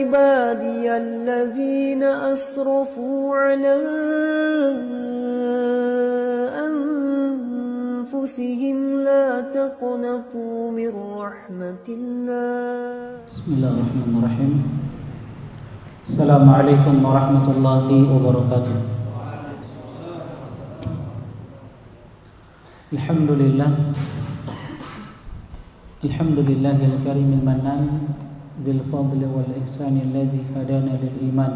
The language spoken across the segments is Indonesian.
عبادي الذين أسرفوا على أنفسهم لا تقنطوا من رحمة الله. بسم الله الرحمن الرحيم. السلام عليكم ورحمة الله وبركاته. الحمد لله الكريم المنان ذي الفضل والإحسان الذي هدانا للإيمان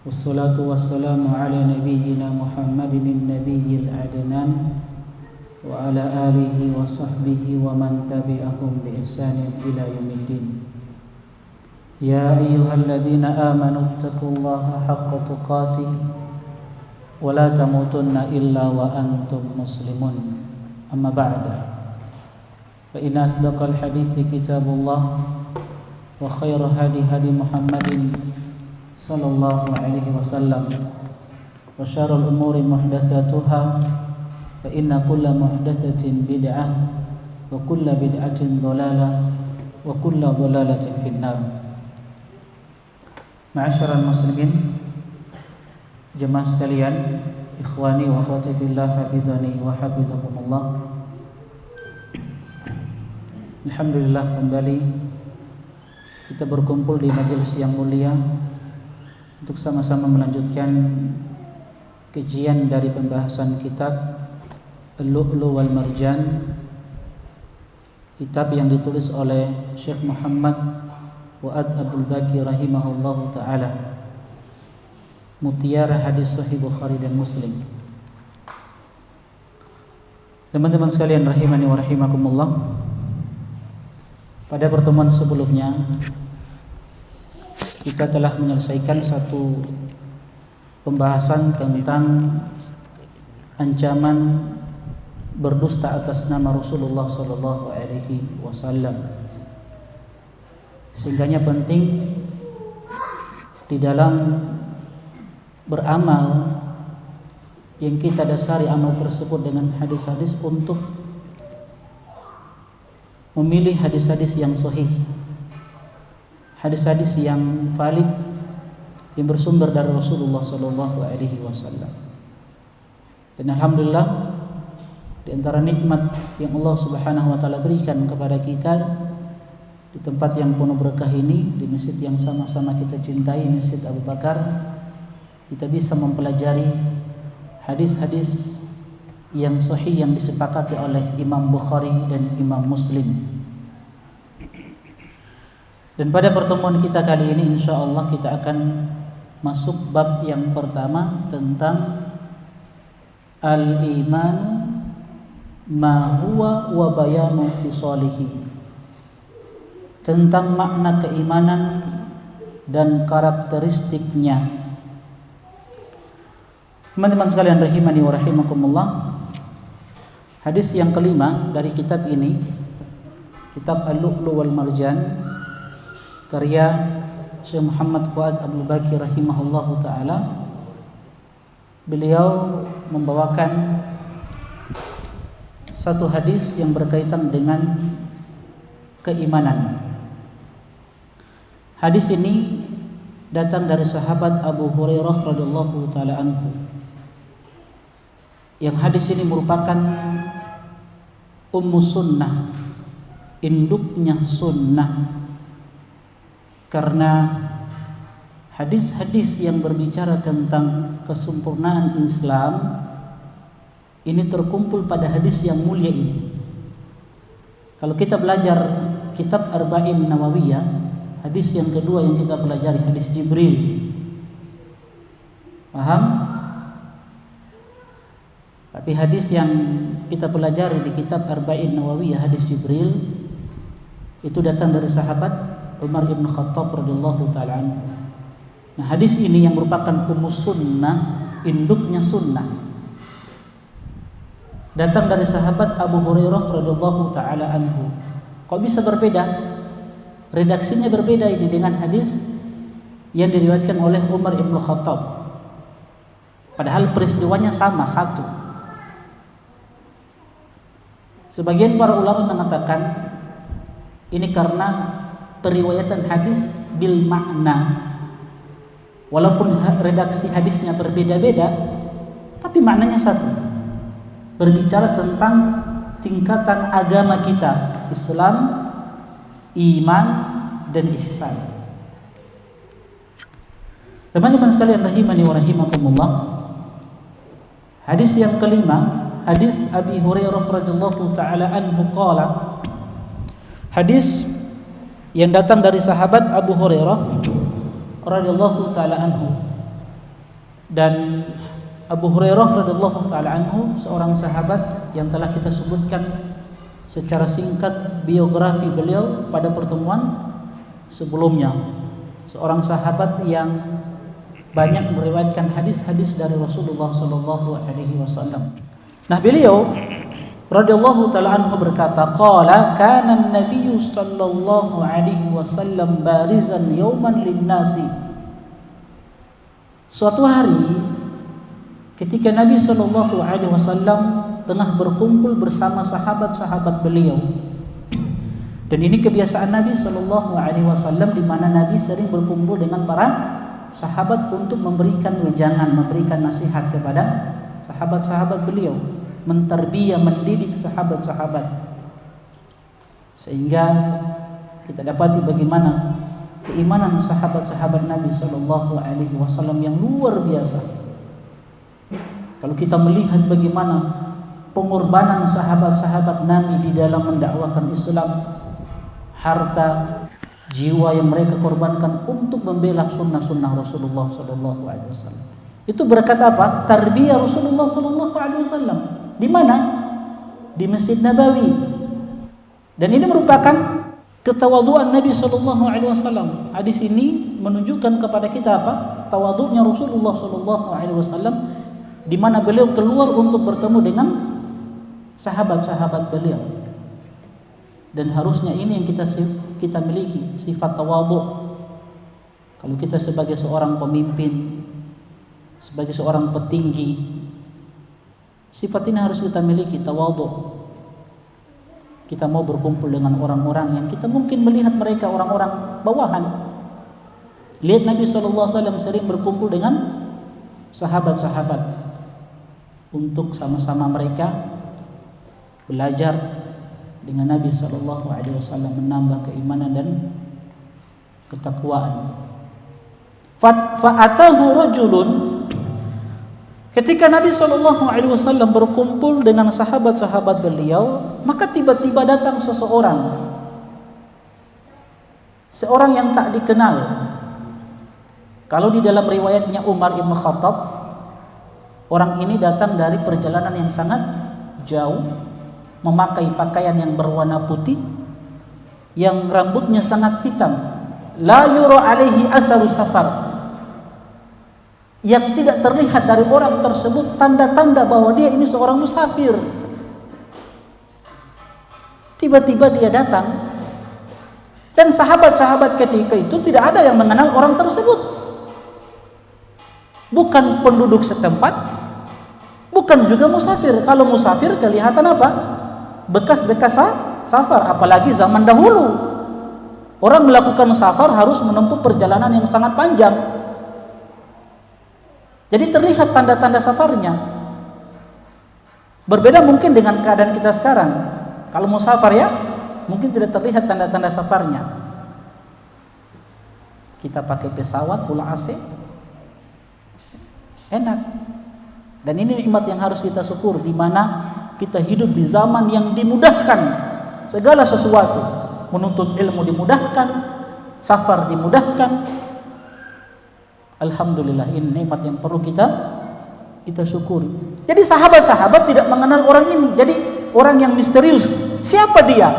والصلاة والسلام على نبينا محمد النبي الأعدنان وعلى آله وصحبه ومن تبعهم بإحسان إلى يوم الدين. يا أيها الذين آمنوا اتقوا الله حق تقاته ولا تموتن إلا وأنتم مسلمون. أما بعد فإن أصدق الحديث كتاب الله وخير هدي محمد صلى الله عليه وسلم وشر الأمور محدثاتها فإن كل محدثة بدعة وكل بدعة ضلالة وكل ضلالة في النار. Ma'asyiral muslimin, jemaah sekalian, ikhwani wa akhwati fillah, hafizani wa hafizakumullah. Alhamdulillah, kembali kita berkumpul di majelis yang mulia untuk sama-sama melanjutkan kajian dari pembahasan kitab Al-Lu'lu' wal Marjan, kitab yang ditulis oleh Syekh Muhammad Fuad Abdul Baqi rahimahullahu ta'ala, mutiara hadis Sahih Bukhari dan Muslim. Teman-teman sekalian rahimani wa rahimakumullah, pada pertemuan sebelumnya kita telah menyelesaikan satu pembahasan tentang ancaman berdusta atas nama Rasulullah sallallahu alaihi wasallam. Sehingganya penting di dalam beramal yang kita dasari amal tersebut dengan hadis-hadis untuk memilih hadis-hadis yang sahih, hadis-hadis yang valid yang bersumber dari Rasulullah sallallahu alaihi wasallam. Dan alhamdulillah, di antara nikmat yang Allah Subhanahu wa taala berikan kepada kita di tempat yang penuh berkah ini, di masjid yang sama-sama kita cintai, Masjid Abu Bakar, kita bisa mempelajari hadis-hadis yang sahih yang disepakati oleh Imam Bukhari dan Imam Muslim. Dan pada pertemuan kita kali ini insyaallah kita akan masuk bab yang pertama tentang al-iman ma huwa wa bayanu fisalihi, tentang makna keimanan dan karakteristiknya. Teman-teman sekalian rahimani wa rahimakumullah, hadis yang kelima dari kitab ini, kitab Al-Lu'lu' wal Marjan, karya Syekh Muhammad Fuad Abdul Baqi rahimahullahu ta'ala. Beliau membawakan satu hadis yang berkaitan dengan keimanan. Hadis ini datang dari sahabat Abu Hurairah radhiyallahu taala anhu. Yang hadis ini merupakan ummu sunnah, induknya sunnah, karena hadis-hadis yang berbicara tentang kesempurnaan Islam ini terkumpul pada hadis yang mulia ini. Kalau kita belajar kitab Arba'in Nawawiyah, hadis yang kedua yang kita pelajari hadis Jibril. Paham? Tapi hadis yang kita pelajari di kitab Arba'in Nawawiyah, hadis Jibril, itu datang dari sahabat Umar ibn Khattab radhiyallahu ta'ala anhu. Nah, hadis ini yang merupakan ummus sunnah, induknya sunnah, datang dari sahabat Abu Hurairah radhiyallahu ta'ala anhu. Kok bisa berbeda? Redaksinya berbeda ini dengan hadis yang diriwayatkan oleh Umar ibn Khattab. Padahal peristiwanya sama, satu. Sebagian para ulama mengatakan ini karena periwayatan hadis bil makna. Walaupun redaksi hadisnya berbeda-beda, tapi maknanya satu. Berbicara tentang tingkatan agama kita, Islam, iman, dan ihsan. Teman-teman sekalian rahimani wa rahimakumullah. Hadis yang kelima, hadis Abi Hurairah radhiyallahu taala anhu qala. Hadis yang datang dari sahabat Abu Hurairah radhiyallahu taala anhu. Dan Abu Hurairah radhiyallahu taala anhu seorang sahabat yang telah kita sebutkan secara singkat biografi beliau pada pertemuan sebelumnya. Seorang sahabat yang banyak meriwayatkan hadis-hadis dari Rasulullah sallallahu alaihi wasallam. Nah, beliau radhiyallahu taala anhu berkata, qala kana an-nabiy sallallahu alaihi wasallam barizan yawman lin-nasi. Suatu hari ketika Nabi sallallahu alaihi wasallam tengah berkumpul bersama sahabat-sahabat beliau. Dan ini kebiasaan Nabi sallallahu alaihi wasallam, di mana Nabi sering berkumpul dengan para sahabat untuk memberikan wejangan, memberikan nasihat kepada sahabat-sahabat beliau, mentarbiyah, mendidik sahabat-sahabat, sehingga kita dapati bagaimana keimanan sahabat-sahabat Nabi sallallahu alaihi wasallam yang luar biasa. Kalau kita melihat bagaimana pengorbanan sahabat-sahabat Nabi di dalam mendakwakan Islam, harta, jiwa yang mereka korbankan untuk membela sunnah-sunnah Rasulullah sallallahu alaihi wasallam. Itu berkat apa? Tarbiyah Rasulullah sallallahu alaihi wasallam. Di mana? Di Masjid Nabawi. Dan ini merupakan ketawaduan Nabi sallallahu alaihi wasallam. Hadis ini menunjukkan kepada kita apa? Tawadhunya Rasulullah sallallahu alaihi wasallam, di mana beliau keluar untuk bertemu dengan sahabat-sahabat beliau. Dan harusnya ini yang kita miliki, sifat tawadhu. Kalau kita sebagai seorang pemimpin, sebagai seorang petinggi, sifat ini harus kita miliki, tawadhu. Kita mau berkumpul dengan orang-orang yang kita mungkin melihat mereka orang-orang bawahan. Lihat Nabi SAW sering berkumpul dengan sahabat-sahabat untuk sama-sama mereka belajar dengan Nabi SAW, menambah keimanan dan ketakwaan. Fa'atahu rajulun, ketika Nabi SAW berkumpul dengan sahabat-sahabat beliau, maka tiba-tiba datang seseorang yang tak dikenal. Kalau di dalam riwayatnya Umar ibn Khattab, orang ini datang dari perjalanan yang sangat jauh, memakai pakaian yang berwarna putih, yang rambutnya sangat hitam, la yura alaihi atharu safar, yang tidak terlihat dari orang tersebut tanda-tanda bahwa dia ini seorang musafir. Tiba-tiba dia datang, dan sahabat-sahabat ketika itu tidak ada yang mengenal orang tersebut. Bukan penduduk setempat, bukan juga musafir. Kalau musafir kelihatan apa? Bekas-bekas safar, apalagi zaman dahulu. Orang melakukan safar harus menempuh perjalanan yang sangat panjang. Jadi terlihat tanda-tanda safarnya. Berbeda mungkin dengan keadaan kita sekarang. Kalau mau safar ya, mungkin tidak terlihat tanda-tanda safarnya. Kita pakai pesawat full AC, enak. Dan ini nikmat yang harus kita syukur, di mana kita hidup di zaman yang dimudahkan segala sesuatu. Menuntut ilmu dimudahkan, safar dimudahkan. Alhamdulillah, ini nikmat yang perlu kita syukuri. Jadi sahabat-sahabat tidak mengenal orang ini. Jadi orang yang misterius. Siapa dia?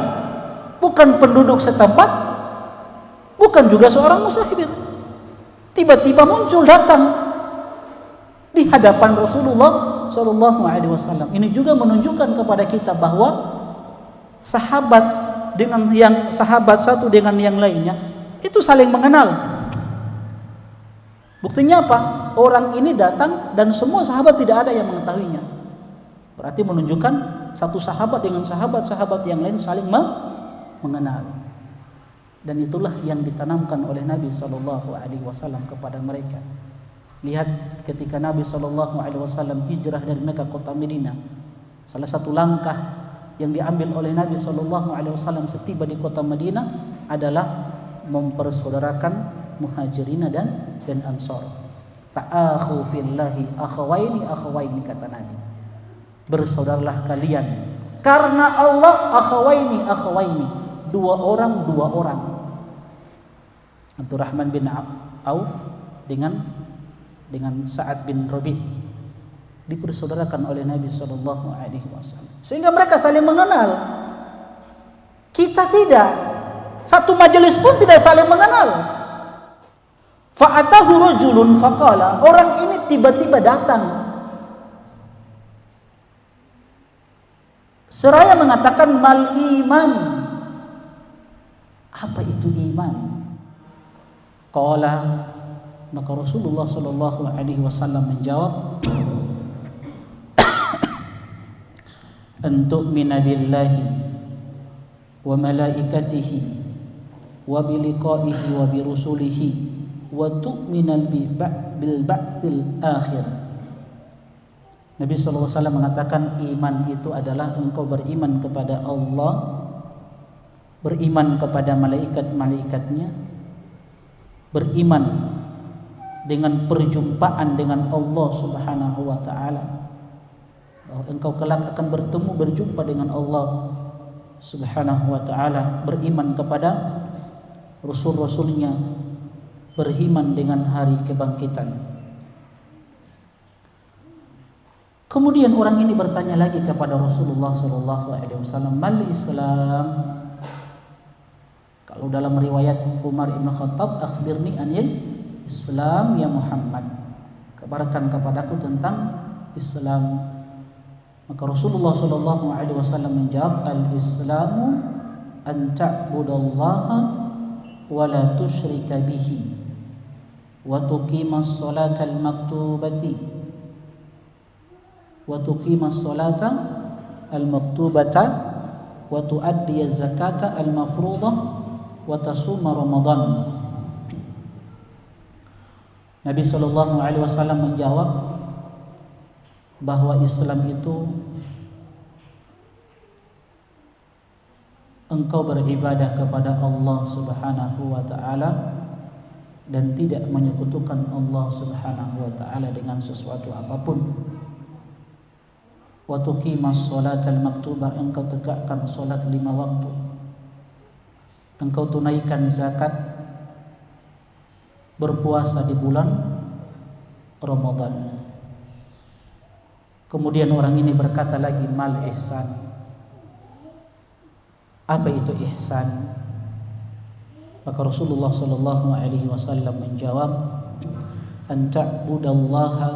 Bukan penduduk setempat, bukan juga seorang musafir. Tiba-tiba muncul, datang di hadapan Rasulullah sallallahu alaihi wasallam. Ini juga menunjukkan kepada kita bahwa sahabat satu dengan yang lainnya itu saling mengenal. Buktinya apa? Orang ini datang dan semua sahabat tidak ada yang mengetahuinya. Berarti menunjukkan satu sahabat dengan sahabat-sahabat yang lain saling mengenal. Dan itulah yang ditanamkan oleh Nabi SAW kepada mereka. Lihat ketika Nabi SAW hijrah dari Mekah kota Madinah, salah satu langkah yang diambil oleh Nabi SAW setiba di kota Madinah adalah mempersaudarakan Muhajirin dan Ansar. Ta'akhu fillahi akhawaini kata Nabi. Bersaudaralah kalian karena Allah, akhawaini, dua orang. Abdurrahman bin Auf dengan Sa'ad bin Rabi' dipersaudarakan oleh Nabi SAW. Sehingga mereka saling mengenal. Kita tidak. Satu majelis pun tidak saling mengenal. Fa'atahu rajulun faqala, orang ini tiba-tiba datang seraya mengatakan mal iman. Apa itu iman? Qala, maka Rasulullah SAW menjawab, an tu'mina billahi wa malaikatihi wa bi liqa'ihi wa bi rusulihi wa tu'mina bil ba'tsil akhir. Nabi SAW mengatakan iman itu adalah engkau beriman kepada Allah, beriman kepada malaikat-malaikatnya, beriman dengan perjumpaan dengan Allah Subhanahu wa taala, bahwa engkau kelak akan berjumpa dengan Allah Subhanahu wa taala, beriman kepada rasul-rasulnya, beriman dengan hari kebangkitan. Kemudian orang ini bertanya lagi kepada Rasulullah SAW, mal Islam? Kalau dalam riwayat Umar ibn Khattab, akhbirni anil Islam ya Muhammad, kabarkan kepadaku tentang Islam. Maka Rasulullah SAW menjawab, al-Islamu an ta'budallaha wa la tusyrika bihi wa tuqimas salata al-maktubati wa tuaddiya zakata al-mafruḍah wa tasuma Ramadan. Nabi SAW menjawab bahwa Islam itu engkau beribadah kepada Allah Subhanahu wa taala dan tidak menyekutukan Allah Subhanahu wa taala dengan sesuatu apapun. Wa tuqimas sholatal maktubah, engkau tegakkan salat 5 waktu. Engkau tunaikan zakat, berpuasa di bulan Ramadan. Kemudian orang ini berkata lagi, mal ihsan. Apa itu ihsan? Maka Rasulullah SAW menjawab, an ta'budallaha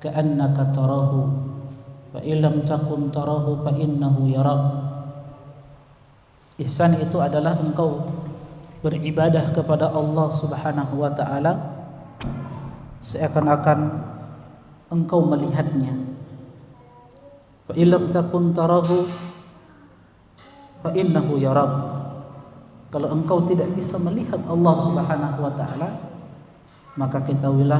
ka'annaka tarahu fa illam takun tarahu fa innahu yarak. Ihsan itu adalah engkau beribadah kepada Allah Subhanahu wa taala seakan-akan engkau melihatnya. Fa illam takun tarahu fa innahu yarak. Kalau engkau tidak bisa melihat Allah Subhanahu wa taala, maka ketahuilah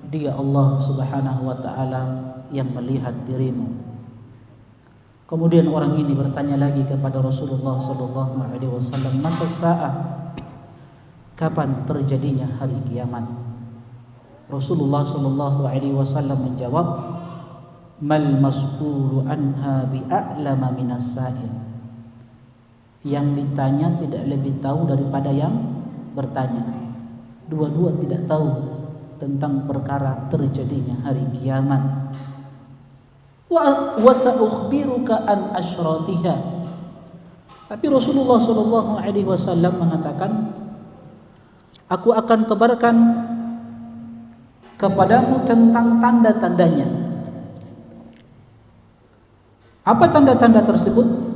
dia Allah Subhanahu wa taala yang melihat dirimu. Kemudian orang ini bertanya lagi kepada Rasulullah SAW, mata sa'ah, kapan terjadinya hari kiamat? Rasulullah SAW menjawab, mal mas'ulu anha bi'a'lama minas sa'il. Yang ditanya tidak lebih tahu daripada yang bertanya. Dua-dua tidak tahu tentang perkara terjadinya hari kiamat. Wa sa'ukhbiruka an asyratiha. Tapi Rasulullah SAW mengatakan, aku akan kabarkan kepadamu tentang tanda-tandanya. Apa tanda-tanda tersebut?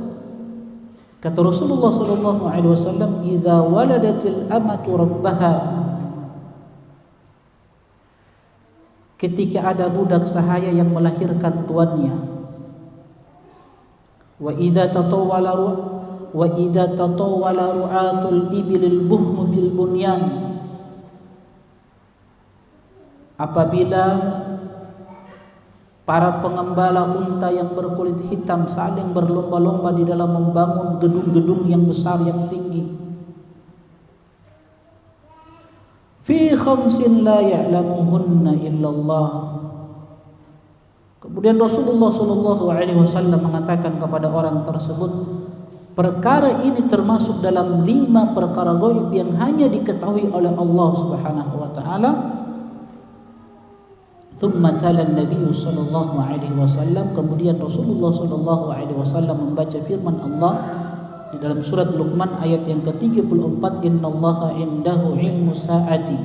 Kata Rasulullah SAW, idza waladatil amatu rabbaha, ketika ada budak sahaya yang melahirkan tuannya. Wa idza wa idza tatawala ru'atul ibilil buhmu fil bunyan. Apabila para pengembala unta yang berkulit hitam saling berlomba-lomba di dalam membangun gedung-gedung yang besar yang tinggi. Fi khamsin la ya'lamuhunna illallah. Kemudian Rasulullah SAW mengatakan kepada orang tersebut, perkara ini termasuk dalam 5 perkara gaib yang hanya diketahui oleh Allah Subhanahu wa taala. Thumma tala Nabi sallallahu alaihi wasallam, kemudian Rasulullah sallallahu alaihi wasallam membaca firman Allah di dalam surat Luqman ayat yang ke-34, innallaha indahu ilmu sa'ati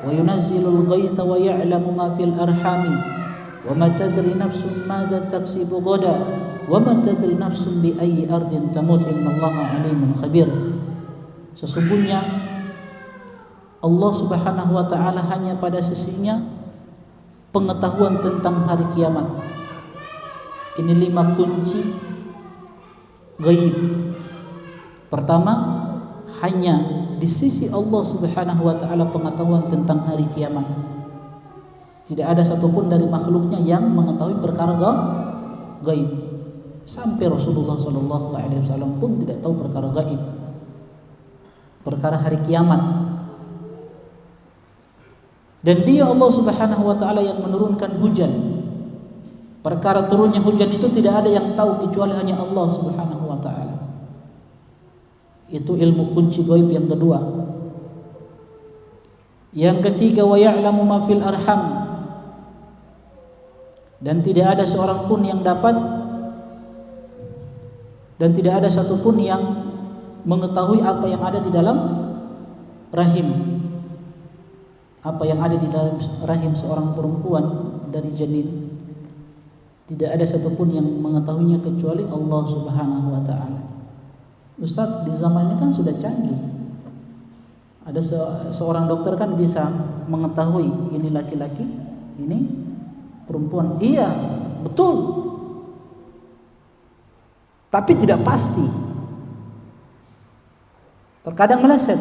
wa yunazzilul ghaitha wa ya'lamu ma fil arhami wa ma tadri nafsun madza taksibu ghadan wa ma tadri nafsun bi ayyi ardin tamut innallaha alimun khabir. Sesungguhnya Allah Subhanahu wa taala hanya pada sisinya pengetahuan tentang hari kiamat. Ini 5 kunci gaib. Pertama, hanya di sisi Allah Subhanahu wa taala pengetahuan tentang hari kiamat. Tidak ada satupun dari makhluknya yang mengetahui perkara gaib. Sampai Rasulullah sallallahu alaihi wasallam pun tidak tahu perkara gaib. Perkara hari kiamat. Dan dia Allah Subhanahu wa taala yang menurunkan hujan. Perkara turunnya hujan itu tidak ada yang tahu kecuali hanya Allah Subhanahu wa taala. Itu ilmu kunci gaib yang kedua. Yang ketiga, wa ya'lamu ma fil arham. Dan tidak ada seorang pun yang dapat dan tidak ada satupun yang mengetahui apa yang ada di dalam rahim. Apa yang ada di dalam rahim seorang perempuan dari janin, tidak ada satupun yang mengetahuinya kecuali Allah Subhanahu wa taala. Ustaz, di zaman ini kan sudah canggih. Ada seorang dokter kan bisa mengetahui ini laki-laki, ini perempuan. Iya, betul. Tapi tidak pasti. Terkadang meleset.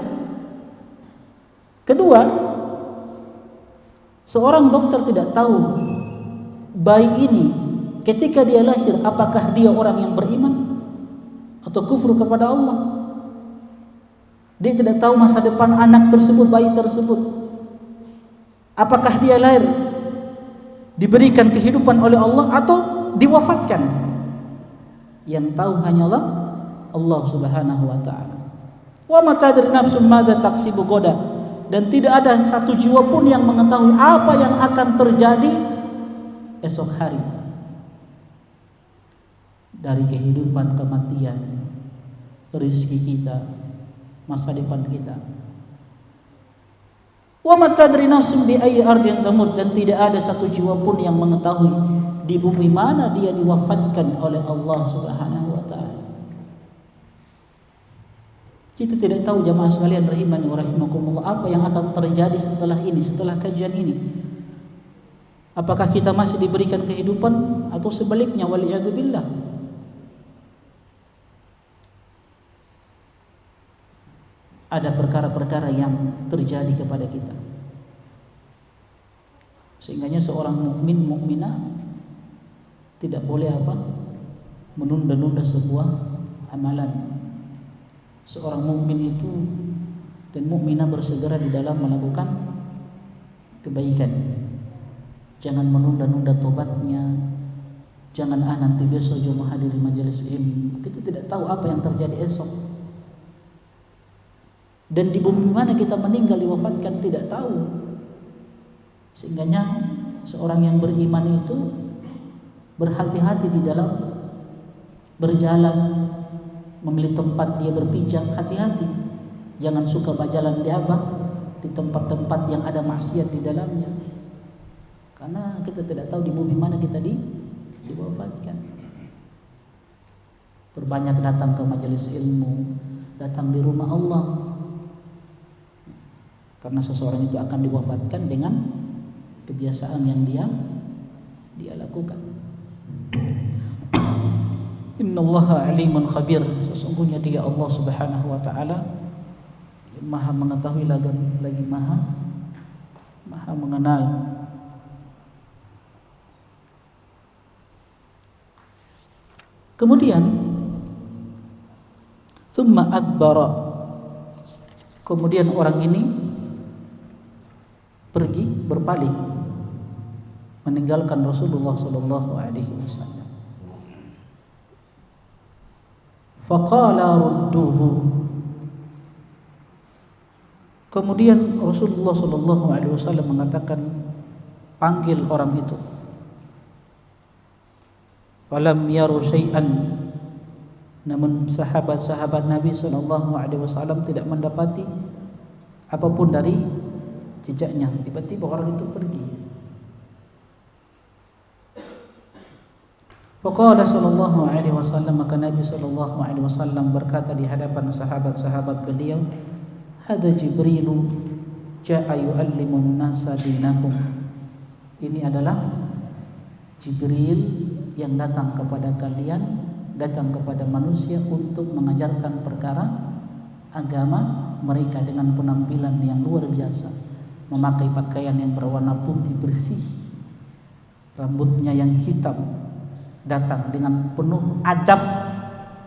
Kedua, seorang dokter tidak tahu bayi ini ketika dia lahir apakah dia orang yang beriman atau kufur kepada Allah. Dia tidak tahu masa depan anak tersebut, bayi tersebut. Apakah dia lahir diberikan kehidupan oleh Allah atau diwafatkan. Yang tahu hanyalah Allah Subhanahu wa taala. Wa ma tadri nafsun madza taksibu ghadan. Dan tidak ada satu jiwa pun yang mengetahui apa yang akan terjadi esok hari. Dari kehidupan, kematian, rezeki kita, masa depan kita. Wa ma tadri nafsun bi ayyi ardin tamut. Dan tidak ada satu jiwa pun yang mengetahui di bumi mana dia diwafatkan oleh Allah Subhanahu wa taala. Kita tidak tahu jamaah sekalian rahimani wa rahimakumullah apa yang akan terjadi setelah ini, setelah kajian ini. Apakah kita masih diberikan kehidupan atau sebaliknya, waliyadzubillah. Ada perkara-perkara yang terjadi kepada kita. Sehingganya seorang mukmin, mukminah tidak boleh menunda-nunda sebuah amalan. Seorang mukmin itu dan mukminah bersegera di dalam melakukan kebaikan. Jangan menunda-nunda tobatnya. Jangan nanti besok jom menghadiri majelis ilmu. Kita tidak tahu apa yang terjadi esok. Dan di bumi mana kita meninggal diwafatkan tidak tahu. Sehingganya seorang yang beriman itu berhati-hati di dalam berjalan, memilih tempat dia berpijak, hati-hati. Jangan suka berjalan di tempat-tempat yang ada maksiat di dalamnya. Karena kita tidak tahu di bumi mana kita diwafatkan. Perbanyak datang ke majelis ilmu, datang di rumah Allah. Karena seseorang itu akan diwafatkan dengan kebiasaan yang dia lakukan. Innallaha alimun khabir, sesungguhnya Dia Allah Subhanahu wa taala Maha mengetahui lagi Maha mengenal. Kemudian summa adbara, kemudian orang ini pergi berpaling meninggalkan Rasulullah sallallahu alaihi wasallam. Faqala rudduhu, kemudian Rasulullah sallallahu alaihi wasallam mengatakan, panggil orang itu. Walam yaru syai'an, namun sahabat-sahabat Nabi sallallahu alaihi wasallam tidak mendapati apapun dari jejaknya. Tiba-tiba orang itu pergi. Faqala sallallahu alaihi wasallam, maka Nabi sallallahu alaihi wasallam berkata di hadapan sahabat-sahabat beliau, "Hadza Jibrilu jaa yu'allimun nasa dinahum." Ini adalah Jibril yang datang kepada kalian, datang kepada manusia untuk mengajarkan perkara agama mereka dengan penampilan yang luar biasa, memakai pakaian yang berwarna putih bersih, rambutnya yang hitam, datang dengan penuh adab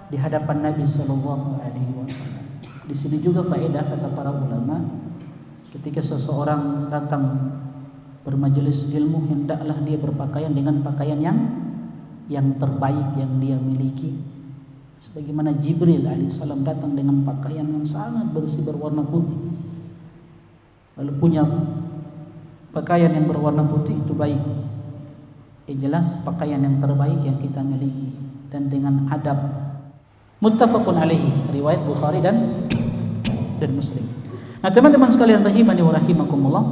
di hadapan Nabi sallallahu alaihi wasallam. Di sini juga faedah kata para ulama, ketika seseorang datang bermajelis ilmu, hendaklah dia berpakaian dengan pakaian yang terbaik yang dia miliki. Sebagaimana Jibril alaihissalam datang dengan pakaian yang sangat bersih berwarna putih. Lalu punya pakaian yang berwarna putih itu baik. Jelas pakaian yang terbaik yang kita miliki dan dengan adab. Muttafaqun alaihi, riwayat Bukhari dan Muslim. Nah, teman-teman sekalian rahimani wa rahimakumullah,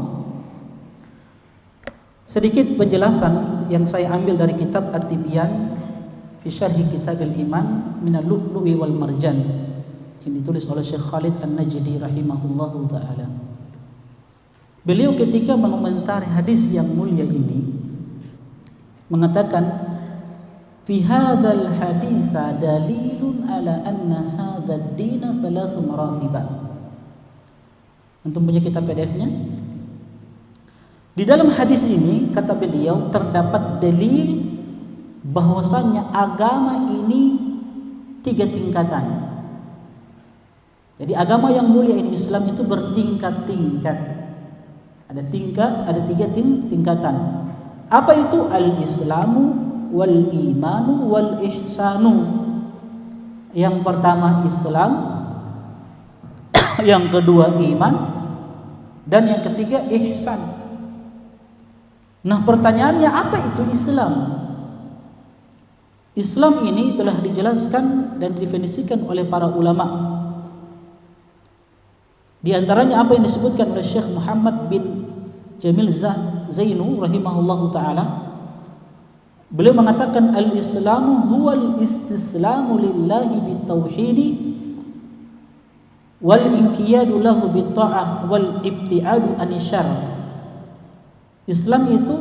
sedikit penjelasan yang saya ambil dari kitab At-Tibyan fi Syarhi Kitabil Iman min al-Lu'lu'i wal Marjan, yang ditulis oleh Syekh Khalid An-Najdi rahimahullahu taala. Beliau ketika mengomentari hadis yang mulia ini mengatakan, fi hadzal haditsa dalilun ala anna hadzal din thalath maratibah. Antum punya kitab PDF-nya? Di dalam hadis ini kata beliau terdapat dalil bahwasanya agama ini 3 tingkatan. Jadi agama yang mulia ini Islam itu bertingkat-tingkat. Ada 3 tingkatan. Apa itu al-Islamu wal imanu wal ihsanu? Yang pertama Islam, yang kedua iman, dan yang ketiga ihsan. Nah, pertanyaannya apa itu Islam? Islam ini telah dijelaskan dan didefinisikan oleh para ulama. Di antaranya apa yang disebutkan oleh Syekh Muhammad bin Jamil Zainu rahimahullahu taala. Beliau mengatakan al-Islamu huwal istislamu lillahi bitauhidi wal inqiyadu lahu bitta'ah wal ibtiadu anisyarr. Islam itu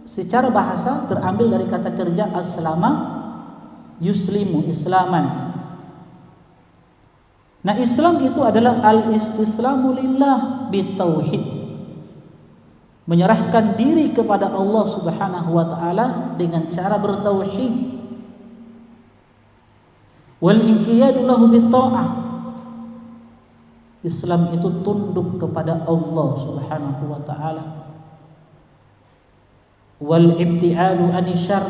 secara bahasa terambil dari kata kerja aslama yuslimu, islaman. Nah, Islam itu adalah al-istislamu lillah bitauhid, menyerahkan diri kepada Allah Subhanahu wa taala dengan cara bertauhid. Wal inqiyadu lahu bitta'ah, Islam itu tunduk kepada Allah Subhanahu wa taala. Wal ibtiadu anisyarr,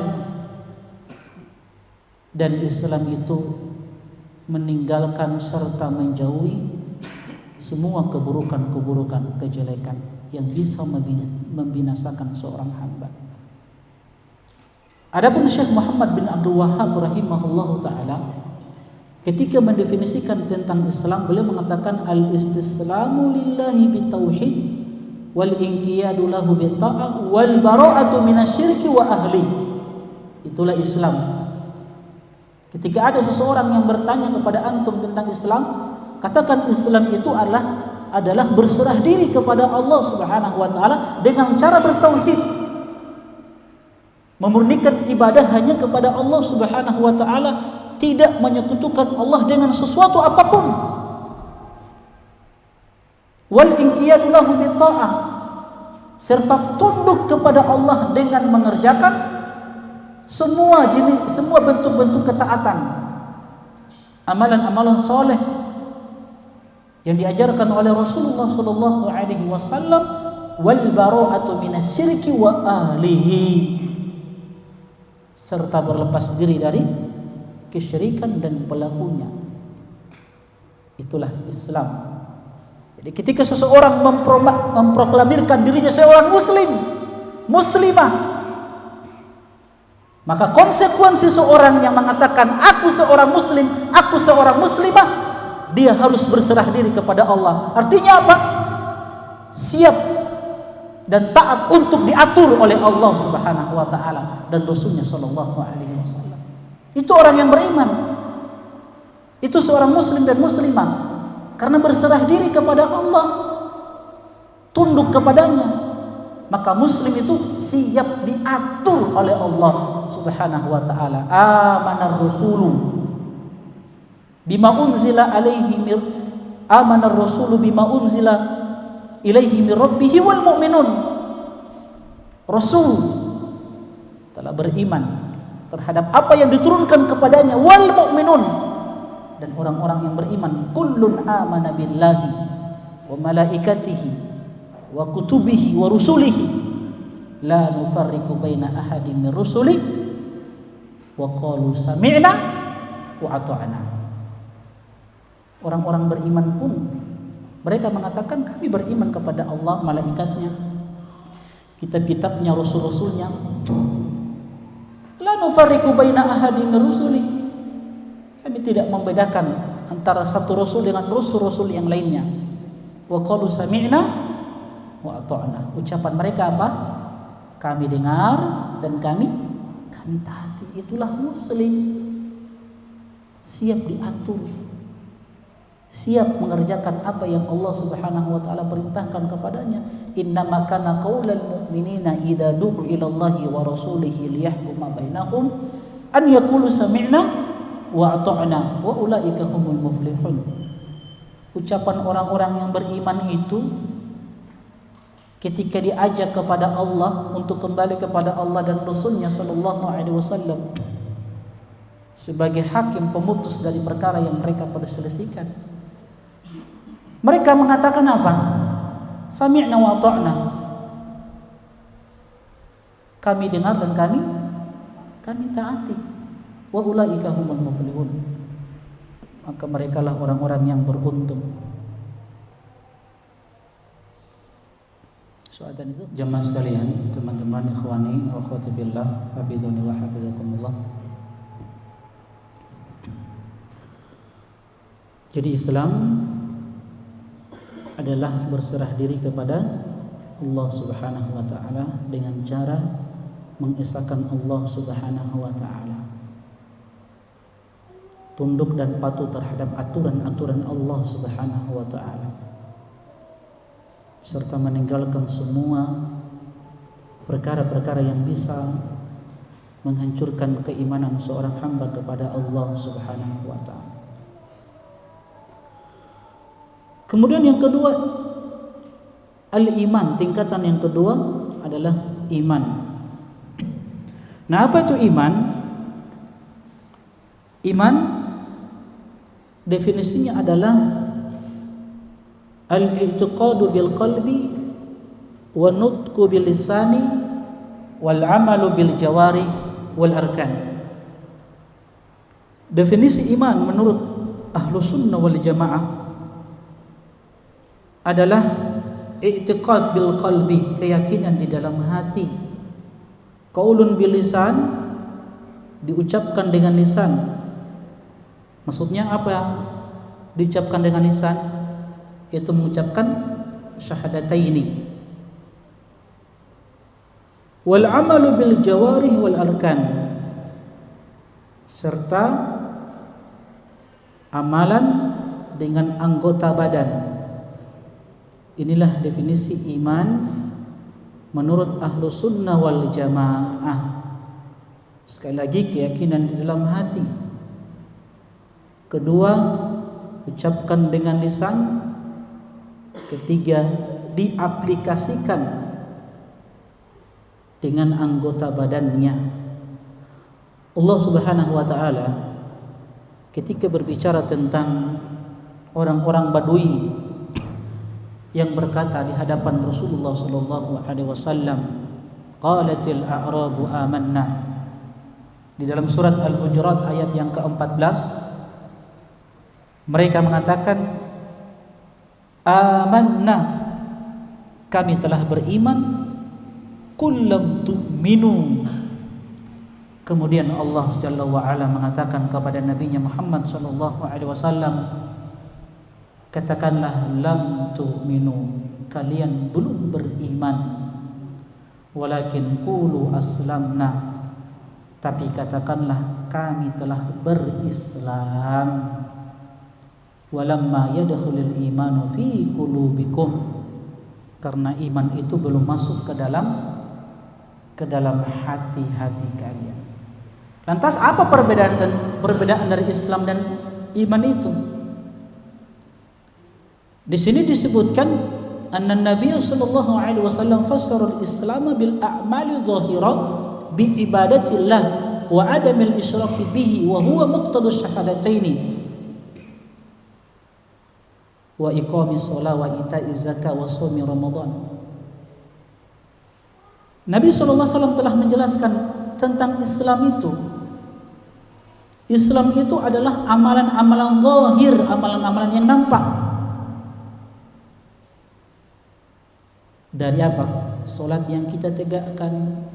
dan Islam itu meninggalkan serta menjauhi semua keburukan-keburukan, kejelekan yang bisa membinasakan seorang hamba. Adapun Syekh Muhammad bin Abdul Wahhab rahimahullahu taala ketika mendefinisikan tentang Islam, beliau mengatakan al-istislamu lillahi bitauhid wal inqiyadu lahu bitta'ah wal bara'atu minasyirki wa ahli. Itulah Islam. Ketika ada seseorang yang bertanya kepada antum tentang Islam, katakan Islam itu adalah berserah diri kepada Allah Subhanahu wa taala dengan cara bertauhid. memurnikan ibadah hanya kepada Allah Subhanahu wa taala, tidak menyekutukan Allah dengan sesuatu apapun. Wal inqiyadu lahu bitta'ah, serta tunduk kepada Allah dengan mengerjakan semua bentuk-bentuk ketaatan, amalan-amalan soleh yang diajarkan oleh Rasulullah sallallahu alaihi wasallam, wal bara'atu minasyirki wa ahlihi, serta berlepas diri dari kesyirikan dan pelakunya. Itulah Islam. Jadi ketika seseorang memproklamirkan dirinya seorang muslimah, maka konsekuensi seorang yang mengatakan aku seorang muslim, aku seorang muslimah, dia harus berserah diri kepada Allah. Artinya apa? Siap dan taat untuk diatur oleh Allah Subhanahu wa taala dan Rasulnya sallallahu alaihi wasallam. Itu orang yang beriman. Itu seorang muslim dan muslimah. Karena berserah diri kepada Allah, tunduk kepadanya, maka muslim itu siap diatur oleh Allah Subhanahu wa taala. Amanar rasulu bima unzila ilaihi mir rabbih wal mu'minun. Rasul telah beriman terhadap apa yang diturunkan kepadanya, wal mu'minun, dan orang-orang yang beriman. Kullun amana billahi wa malaikatihi wa kutubihi wa rusulihi la nufarriqu baina ahadin min rusuli wa qalu sami'na wa ata'na. Orang-orang beriman pun mereka mengatakan kami beriman kepada Allah, malaikatnya, kitab-kitabnya, rasul-rasulnya. La nufarriqu baina ahadin min rusuli, kami tidak membedakan antara satu rasul dengan rasul-rasul yang lainnya. Wa qalu sami'na wa ata'na. Ucapan mereka apa? Kami dengar dan kami taati. Itulah muslim. Siap diatur, siap mengerjakan apa yang Allah Subhanahu wa taala perintahkan kepadanya. Innama kana qaulal mu'minina idza du'u ila Allahi wa rasulihi liyahkuma bainahum an yaqulu sami'na wa ata'na wa ulaika humul muflihun. Ucapan orang-orang yang beriman itu ketika diajak kepada Allah untuk kembali kepada Allah dan Rasulnya sallallahu alaihi wasallam sebagai hakim pemutus dari perkara yang mereka perselisihkan, mereka mengatakan apa? Sami'na wa ata'na. Kami dengar dan kami taati. Wa ulaika humul muflihun. Maka merekalah orang-orang yang beruntung. Soalan itu jemaah sekalian, teman-teman ikhwani wa akhwati billah, hafizuni wa hafizakumullah. Jadi Islam adalah berserah diri kepada Allah Subhanahu wa taala dengan cara mengesahkan Allah Subhanahu wa taala, tunduk dan patuh terhadap aturan-aturan Allah Subhanahu wa taala, serta meninggalkan semua perkara-perkara yang bisa menghancurkan keimanan seorang hamba kepada Allah Subhanahu wa taala. Kemudian yang kedua, al-iman, tingkatan yang kedua adalah iman. Nah, apa itu iman? Iman definisinya adalah al-i'tiqadu bil qalbi wa nutqu bil lisani wal amalu bil jawari wal arkan. Definisi iman menurut Ahlus Sunnah wal Jamaah adalah i'tiqad bil qalbi, keyakinan di dalam hati, qaulun bil lisan, diucapkan dengan lisan. Maksudnya apa? Diucapkan dengan lisan, yaitu mengucapkan syahadataini. Wal amalu bil jawarih wal arkan, serta amalan dengan anggota badan. Inilah definisi iman menurut Ahlus Sunnah wal Jamaah. Sekali lagi, keyakinan di dalam hati. Kedua, ucapkan dengan lisan. Ketiga, diaplikasikan dengan anggota badannya. Allah Subhanahu wa taala ketika berbicara tentang orang-orang Badui yang berkata di hadapan Rasulullah sallallahu alaihi wasallam, qalatil a'rabu amanna. Di dalam surat Al-Hujurat ayat yang ke-14, mereka mengatakan, amanna, kami telah beriman. Qul lam tu'minu. Kemudian Allah Jalla wa Ala mengatakan kepada Nabi-Nya Muhammad sallallahu alaihi wasallam, katakanlah lam tu'minu, kalian belum beriman. Walakin qulu aslamna, tapi katakanlah kami telah berislam. Walamma yadkhulul imanu fi qulubikum, karena iman itu belum masuk ke dalam hati-hati kalian. Lantas apa perbedaan dari Islam dan iman itu? Di sini disebutkan anna Nabi sallallahu alaihi wasallam fassara al-Islam bil a'mali dhahira bi ibadatillah wa adamil isyraki bihi wa huwa muqtadu syahadataini wa iqamis shalah wa ita'iz zakah wa shaumi ramadan. Nabi sallallahu alaihi wasallam telah menjelaskan tentang Islam itu. Islam itu adalah amalan-amalan zahir, amalan-amalan yang nampak. Dari apa? Salat yang kita tegakkan,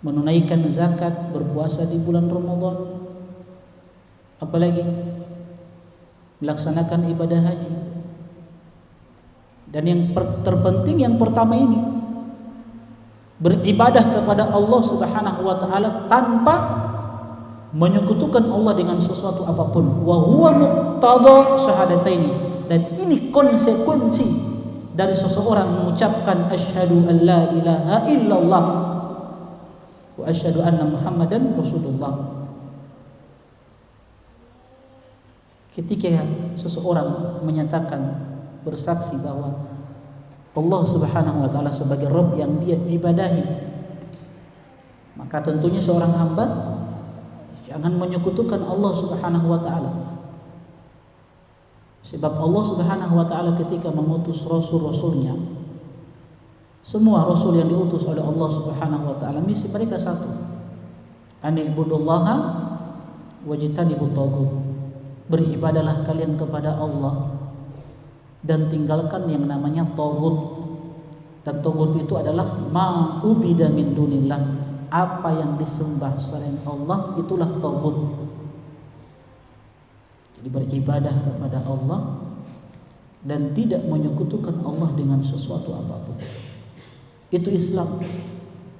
menunaikan zakat, berpuasa di bulan Ramadan, apalagi melaksanakan ibadah haji. Dan yang terpenting yang pertama ini, beribadah kepada Allah Subhanahu wa taala tanpa menyekutukan Allah dengan sesuatu apapun. Wa huwa muqtada syahadataini. Dan ini konsekuensi dari seseorang mengucapkan asyhadu an la ilaha illallah wa asyhadu anna Muhammadan Rasulullah. Ketika seseorang menyatakan, bersaksi bahwa Allah Subhanahu wa taala sebagai Rabb yang dia ibadahi, maka tentunya seorang hamba jangan menyekutukan Allah Subhanahu wa taala. Sebab Allah Subhanahu wa taala ketika mengutus rasul-rasulnya, semua rasul yang diutus oleh Allah Subhanahu wa taala misi mereka satu, anibudullaha wajtanibut taghut. Beribadalah kalian kepada Allah dan tinggalkan yang namanya taghut. Dan taghut itu adalah ma'ubida min dunillah, apa yang disembah selain Allah itulah taghut. Jadi beribadah kepada Allah dan tidak menyekutukan Allah dengan sesuatu apapun. Itu Islam.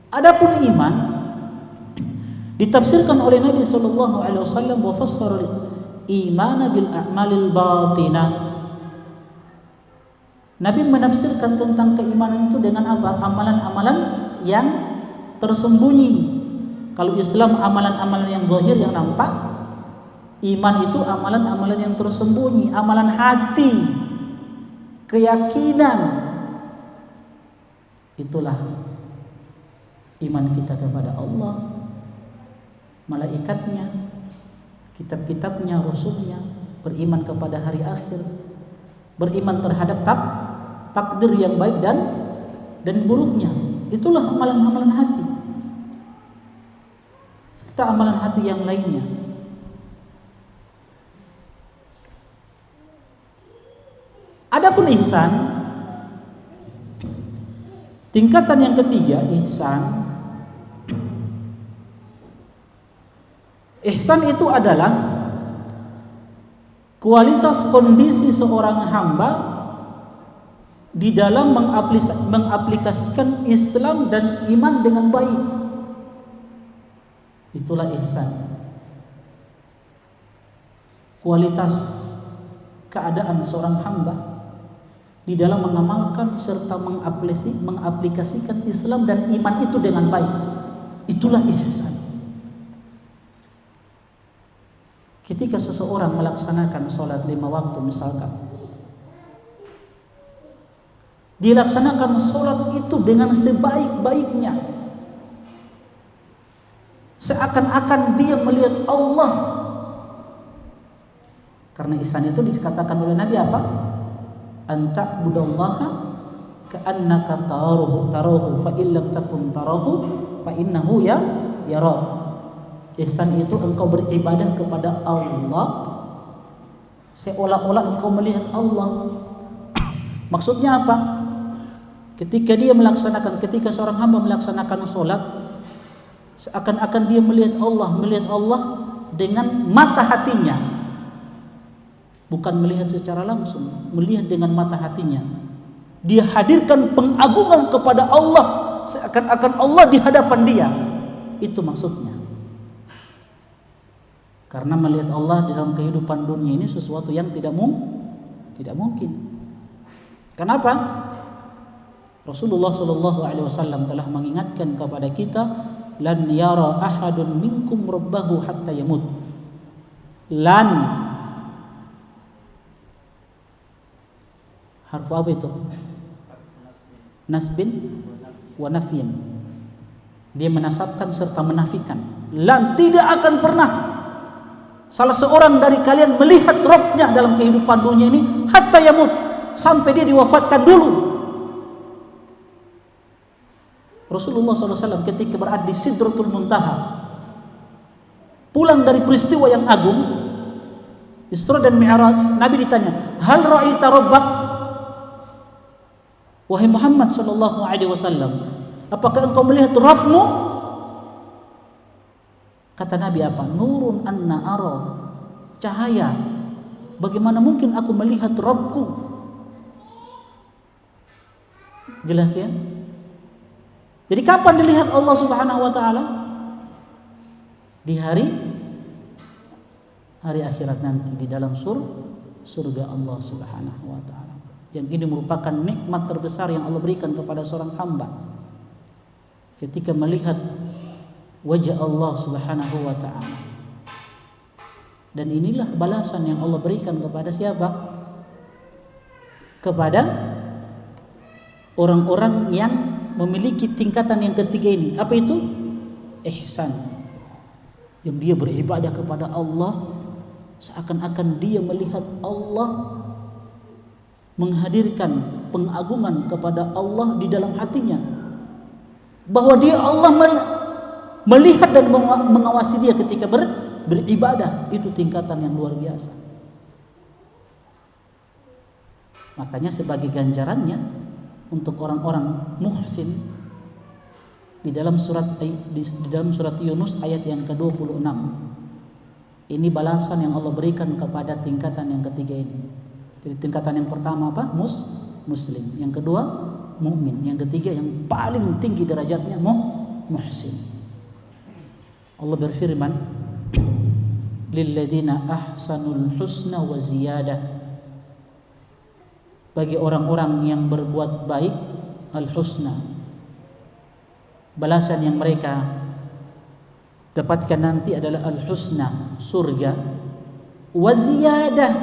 Adapun iman ditafsirkan oleh Nabi sallallahu alaihi wasallam wa fassara imana bil a'malil batinah. Nabi menafsirkan tentang keimanan itu dengan apa? Amalan-amalan yang tersembunyi. Kalau Islam amalan-amalan yang zahir yang nampak, iman itu amalan-amalan yang tersembunyi, amalan hati, keyakinan. Itulah iman kita kepada Allah, malaikatnya, kitab-kitabnya, rasulnya, beriman kepada hari akhir, beriman terhadap takdir yang baik dan buruknya. Itulah amalan-amalan hati. Serta amalan hati yang lainnya. Adapun ihsan, tingkatan yang ketiga, ihsan. Ihsan itu adalah kualitas kondisi seorang hamba di dalam mengaplikasikan Islam dan iman dengan baik. Itulah ihsan. Kualitas keadaan seorang hamba di dalam mengamalkan serta mengaplikasikan Islam dan iman itu dengan baik. Itulah ihsan. Ketika seseorang melaksanakan sholat 5 waktu misalkan, dilaksanakan sholat itu dengan sebaik-baiknya, seakan-akan dia melihat Allah. Karena ihsan itu dikatakan oleh Nabi apa? Anta budallaha ka'annaka tarahu fa illam takun tarahu fa innahu yarak. Ihsan itu engkau beribadah kepada Allah seolah-olah engkau melihat Allah. Maksudnya apa? Ketika seorang hamba melaksanakan sholat, seakan-akan dia melihat Allah dengan mata hatinya, bukan melihat secara langsung, melihat dengan mata hatinya. Dia hadirkan pengagungan kepada Allah, seakan-akan Allah di hadapan dia. Itu maksudnya. Karena melihat Allah di dalam kehidupan dunia ini sesuatu yang tidak mungkin. Kenapa? Rasulullah SAW telah mengingatkan kepada kita, lan yara ahadun minkum rabbahu hatta yamut. Lan, harfu apa itu? Nasbin wa nafyin. Dia menasabkan serta menafikan. Lan, tidak akan pernah salah seorang dari kalian melihat Rabbnya dalam kehidupan dunia ini hatta yamut, sampai dia diwafatkan dulu. Rasulullah SAW ketika berada di Sidratul Muntaha, pulang dari peristiwa yang agung, Isra dan Mi'raj, Nabi ditanya, hal ra'aita rabbak? Wahai Muhammad SAW, apakah engkau melihat Rabbmu? Kata Nabi apa? Nurun anna ara, cahaya. Bagaimana mungkin aku melihat Rabbku? Jelas ya? Jadi kapan dilihat Allah Subhanahu wa taala? Di hari akhirat nanti, di dalam surga Allah Subhanahu wa taala. Yang ini merupakan nikmat terbesar yang Allah berikan kepada seorang hamba. Ketika melihat wajah Allah Subhanahu wa taala. Dan inilah balasan yang Allah berikan kepada siapa? Kepada orang-orang yang memiliki tingkatan yang ketiga ini. Apa itu? Ihsan. Yang dia beribadah kepada Allah seakan-akan dia melihat Allah, menghadirkan pengagungan kepada Allah di dalam hatinya, bahwa dia Allah melihat dan mengawasi dia ketika beribadah. Itu tingkatan yang luar biasa. Makanya sebagai ganjarannya untuk orang-orang muhsin, di dalam surat Yunus ayat yang ke-26, ini balasan yang Allah berikan kepada tingkatan yang ketiga ini. Jadi tingkatan yang pertama apa? Muslim. Yang kedua mukmin. Yang ketiga yang paling tinggi derajatnya muhsin. Allah berfirman, lilladzina ahsanul husna wa ziyadah. Bagi orang-orang yang berbuat baik, al-husna, balasan yang mereka dapatkan nanti adalah al-husna, surga, wa ziyadah,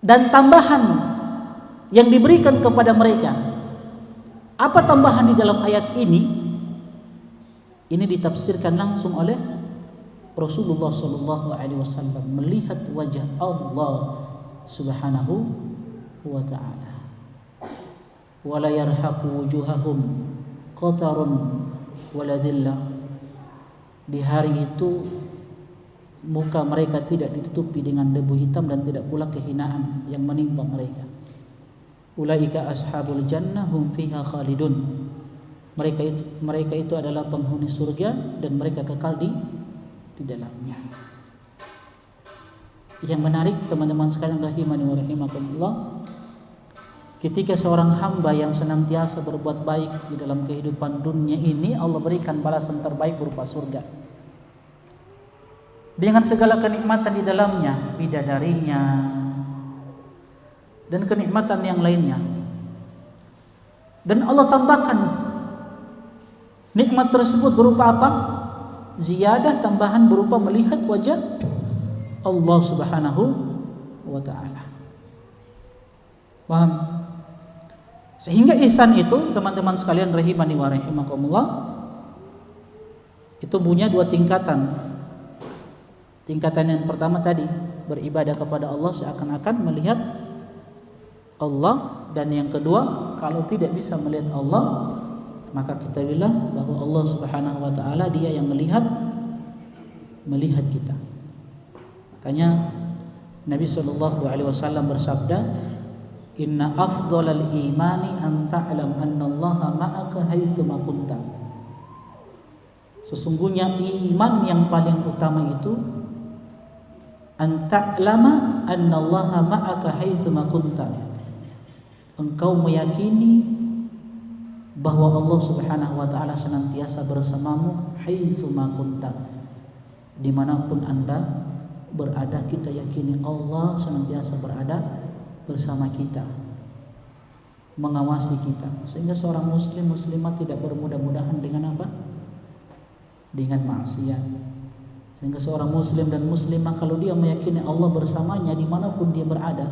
dan tambahan yang diberikan kepada mereka. Apa tambahan di dalam ayat ini? Ini ditafsirkan langsung oleh Rasulullah SAW, melihat wajah Allah Subhanahu wa ta'ala. Wala yarhaqu wujuhahum qatarun wala dhillah. Di hari itu muka mereka tidak ditutupi dengan debu hitam dan tidak pula kehinaan yang menimpa mereka. Ulaika ashabul jannah hum fiha khalidun. Mereka itu adalah penghuni surga dan mereka kekal di dalamnya. Yang menarik teman-teman sekalian rahimani wa rahimakumullah, ketika seorang hamba yang senantiasa berbuat baik di dalam kehidupan dunia ini, Allah berikan balasan terbaik berupa surga dengan segala kenikmatan di dalamnya, bidadarinya dan kenikmatan yang lainnya. Dan Allah tambahkan Nikmat tersebut berupa apa? Ziyadah, tambahan berupa melihat wajah Allah Subhanahu wa ta'ala. Paham? Sehingga ihsan itu, teman-teman sekalian rahimani wa rahimakumullah, itu punya dua tingkatan. Tingkatan yang pertama tadi, beribadah kepada Allah seakan-akan melihat Allah, dan yang kedua, kalau tidak bisa melihat Allah, maka kita bilang bahwa Allah Subhanahu wa ta'ala dia yang melihat kita. Makanya Nabi SAW bersabda, inna afdhalal imani an ta'lam anna Allaha ma'aka haitsu ma kunta. Sesungguhnya iman yang paling utama itu an ta'lama anna Allaha ma'aka haitsu ma kunta. Engkau meyakini bahwa Allah Subhanahu wa ta'ala senantiasa bersamamu haitsu ma kunta, dimanapun Anda berada. Kita yakini Allah senantiasa berada bersama kita, mengawasi kita, sehingga seorang muslim muslimah tidak bermudah-mudahan dengan apa? Dengan maksiat. Sehingga seorang muslim dan muslimah kalau dia meyakini Allah bersamanya dimanapun dia berada,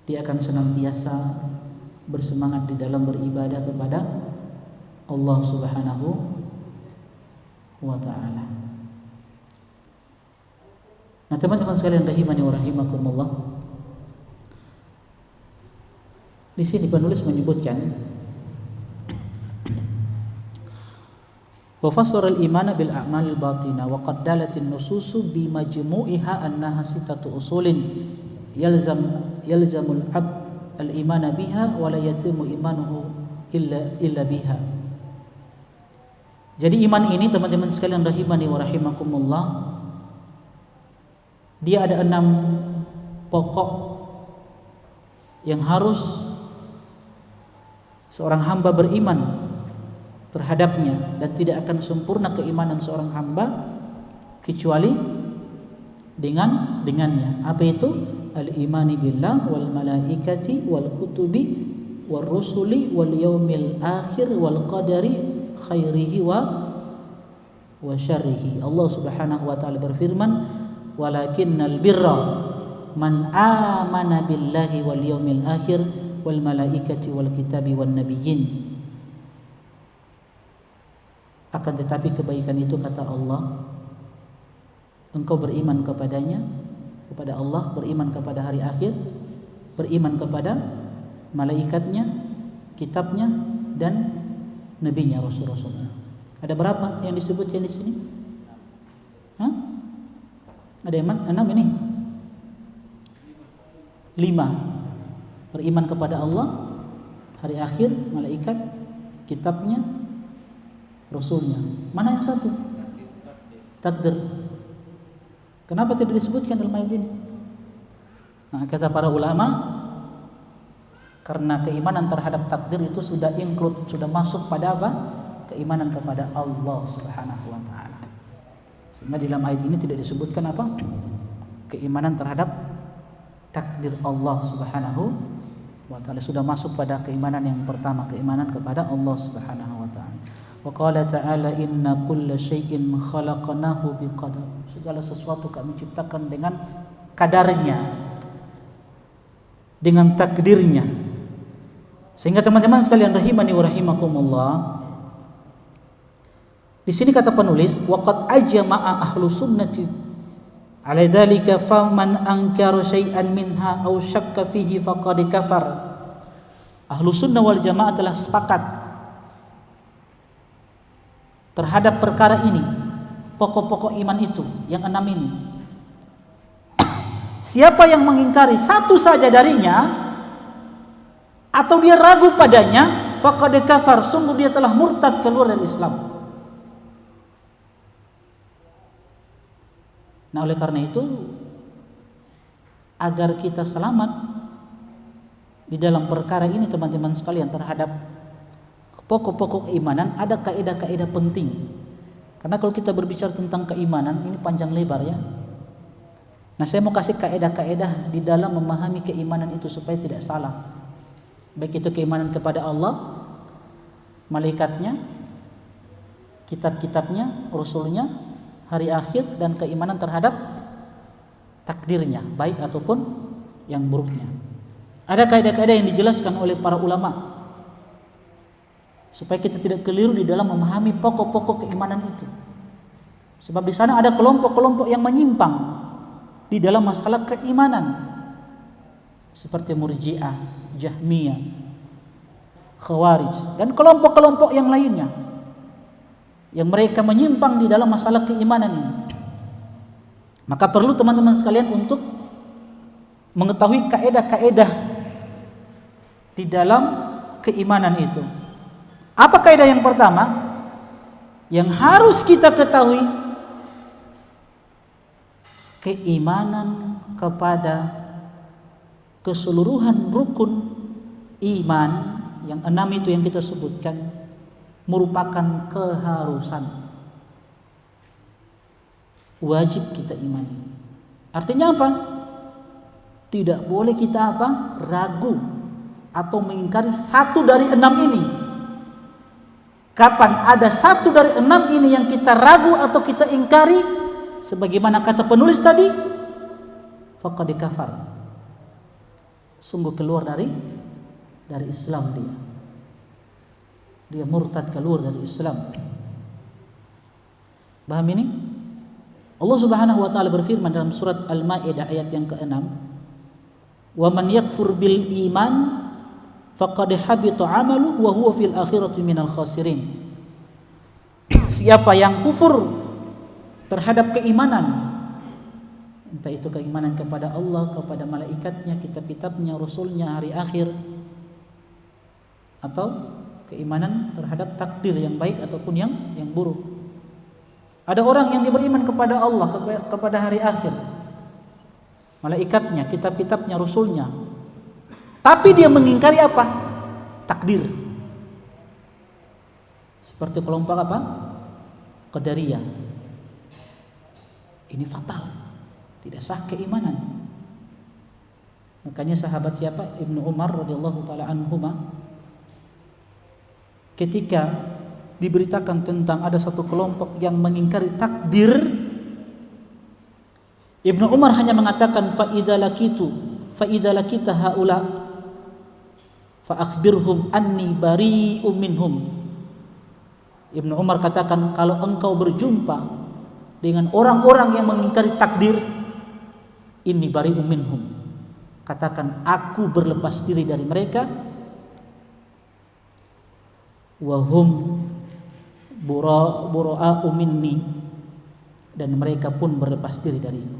dia akan senantiasa bersemangat di dalam beribadah kepada Allah Subhanahu wa ta'ala. Nah, teman-teman sekalian rahimani wa rahimakumullah, di sini penulis menyebutkan wa fassara al-imana bil a'malil batina wa qad dalatin nususu bi majmu'iha annaha sittatu usulin yalzamul abd al-imana biha wa la yatimu imanuhu illa biha. Jadi iman ini, teman-teman sekalian rahimani wa rahimakumullah, dia ada 6 pokok yang harus seorang hamba beriman terhadapnya, dan tidak akan sempurna keimanan seorang hamba kecuali dengannya. Apa itu? Al-imani billah wal malaikati wal kutubi wal rusuli wal yaumil akhir wal qadari khairihi wa syarrihi. Allah Subhanahu wa ta'ala berfirman, walakinnal birra man amana billahi wal yaumil akhir wal malaikati wal kitabi wan nabiyyin. Akan tetapi kebaikan itu, kata Allah, engkau beriman kepadanya, kepada Allah, beriman kepada hari akhir, beriman kepada malaikatnya, kitabnya, dan nabinya, rasul-rasulnya. Ada berapa yang disebutkan di sini? Hah? Ada yang 6 ini? 5. Beriman kepada Allah, hari akhir, malaikat, kitabnya, rasulnya. Mana yang satu? Takdir. Kenapa tidak disebutkan dalam ayat ini? Nah, kata para ulama, karena keimanan terhadap takdir itu sudah include, sudah masuk pada apa? Keimanan kepada Allah Subhanahu wa ta'ala. Sehingga dalam ayat ini tidak disebutkan apa? Keimanan terhadap takdir Allah Subhanahu wa ta'ala. Sudah masuk pada keimanan yang pertama, keimanan kepada Allah Subhanahu wa ta'ala. Wa qala ta'ala inna kulla syai'in khalaqnahu biqadar. Segala sesuatu kami ciptakan dengan kadarnya, dengan takdirnya. Sehingga teman-teman sekalian rahimani wa rahimakumullah, di sini kata penulis, wa qad ajma'a ahlu sunnati ala dzalika faman ankara syai'an minha aw syakka fihi faqad kafar. Ahlu sunnah wal jamaah telah sepakat terhadap perkara ini, pokok-pokok iman itu, yang 6 ini. Siapa yang mengingkari satu saja darinya, atau dia ragu padanya, faqad kafar, sungguh dia telah murtad, keluar dari Islam. Nah, oleh karena itu, agar kita selamat di dalam perkara ini, teman-teman sekalian, terhadap pokok-pokok keimanan, ada kaidah-kaidah penting. Karena kalau kita berbicara tentang keimanan, ini panjang lebar ya. Nah, saya mau kasih kaidah-kaidah di dalam memahami keimanan itu supaya tidak salah. Baik itu keimanan kepada Allah, malaikatnya, kitab-kitabnya, rasulnya, hari akhir, dan keimanan terhadap takdirnya, baik ataupun yang buruknya. Ada kaidah-kaidah yang dijelaskan oleh para ulama supaya kita tidak keliru di dalam memahami pokok-pokok keimanan itu. Sebab di sana ada kelompok-kelompok yang menyimpang di dalam masalah keimanan, seperti Murji'ah, Jahmiyah, Khawarij, dan kelompok-kelompok yang lainnya yang mereka menyimpang di dalam masalah keimanan ini. Maka perlu teman-teman sekalian untuk mengetahui kaidah-kaidah di dalam keimanan itu. Apa kaidah yang pertama yang harus kita ketahui? Keimanan kepada keseluruhan rukun iman yang 6 itu yang kita sebutkan merupakan keharusan, wajib kita imani. Artinya apa? Tidak boleh kita ragu atau mengingkari satu dari 6 ini. Kapan ada satu dari 6 ini yang kita ragu atau kita ingkari, sebagaimana kata penulis tadi, faqad kafar, sungguh keluar dari Islam dia murtad, keluar dari Islam. Paham ini? Allah Subhanahu wa taala berfirman dalam surat Al-Maidah ayat yang ke-6, "Wa man yakfur bil iman faqad habita 'amaluhu wa huwa fil akhirati minal khasirin." Siapa yang kufur terhadap keimanan, entah itu keimanan kepada Allah, kepada malaikatnya, kitab-kitabnya, rasulnya, hari akhir, atau keimanan terhadap takdir yang baik ataupun yang buruk. Ada orang yang dia beriman kepada Allah, kepada hari akhir, malaikatnya, kitab-kitabnya, rasulnya, tapi dia mengingkari apa? Takdir. Seperti kelompok Qadariyah. Ini fatal, tidak sah keimanan. Makanya sahabat siapa? Ibnu Umar radhiyallahu taala anhuma, ketika diberitakan tentang ada satu kelompok yang mengingkari takdir, Ibnu Umar hanya mengatakan fa idza lakita haula fa akhbirhum anni bari'um minhum. Ibnu Umar katakan, kalau engkau berjumpa dengan orang-orang yang mengingkari takdir, inni bari'um minhum, katakan aku berlepas diri dari mereka, wa hum bura'u minni, dan mereka pun berlepas diri dariku.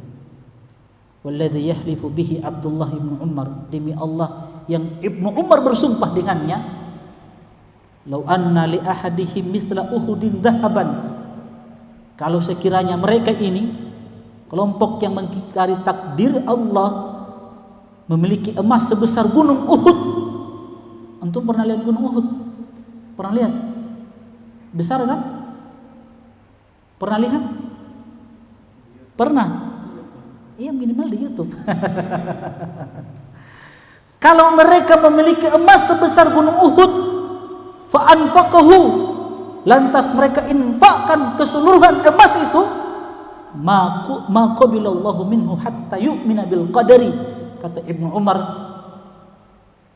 Walladzi yahlifu bihi Abdullah ibn Umar, demi Allah yang Ibnu Umar bersumpah dengannya, lau anna li ahadihim mithla uhudin dhahaban, kalau sekiranya mereka ini kelompok yang mengingkari takdir Allah memiliki emas sebesar gunung Uhud. Antum pernah lihat gunung Uhud? Pernah lihat? Besar kan? Pernah lihat? Pernah? Iya, minimal di YouTube. Kalau mereka memiliki emas sebesar gunung Uhud, fa anfaqahu, lantas mereka infakkan keseluruhan emas itu, ma qabilallahu minhu hatta yu'mina bil qadari, kata Ibnu Umar,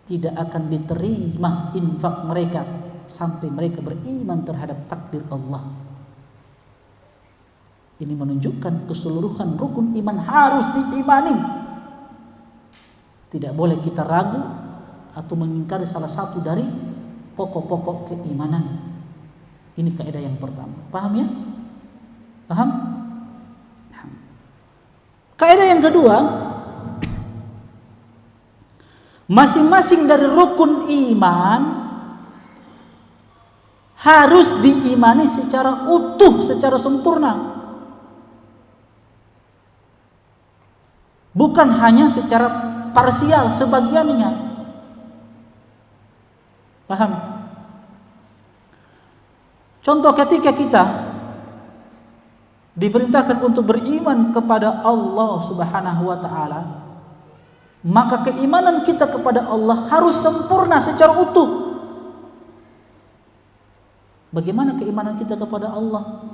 tidak akan diterima infak mereka sampai mereka beriman terhadap takdir Allah. Ini menunjukkan keseluruhan rukun iman harus diimani. Tidak boleh kita ragu atau mengingkari salah satu dari pokok-pokok keimanan. Ini kaidah yang pertama. Paham ya? Paham? Kaidah yang kedua, masing-masing dari rukun iman harus diimani secara utuh, secara sempurna. Bukan hanya secara parsial, sebagiannya. Paham? Contoh, ketika kita diperintahkan untuk beriman kepada Allah Subhanahu wa taala, maka keimanan kita kepada Allah harus sempurna secara utuh. Bagaimana keimanan kita kepada Allah?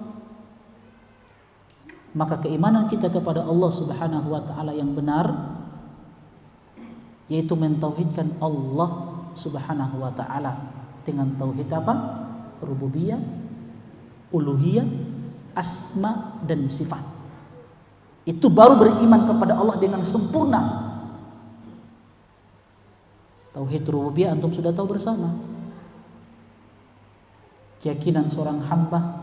Maka keimanan kita kepada Allah Subhanahu wa taala yang benar yaitu mentauhidkan Allah Subhanahu wa taala dengan tauhid apa? Rububiyah, uluhiyah, asma dan sifat. Itu baru beriman kepada Allah dengan sempurna. Tauhid rububiyah antum sudah tahu bersama. Keyakinan seorang hamba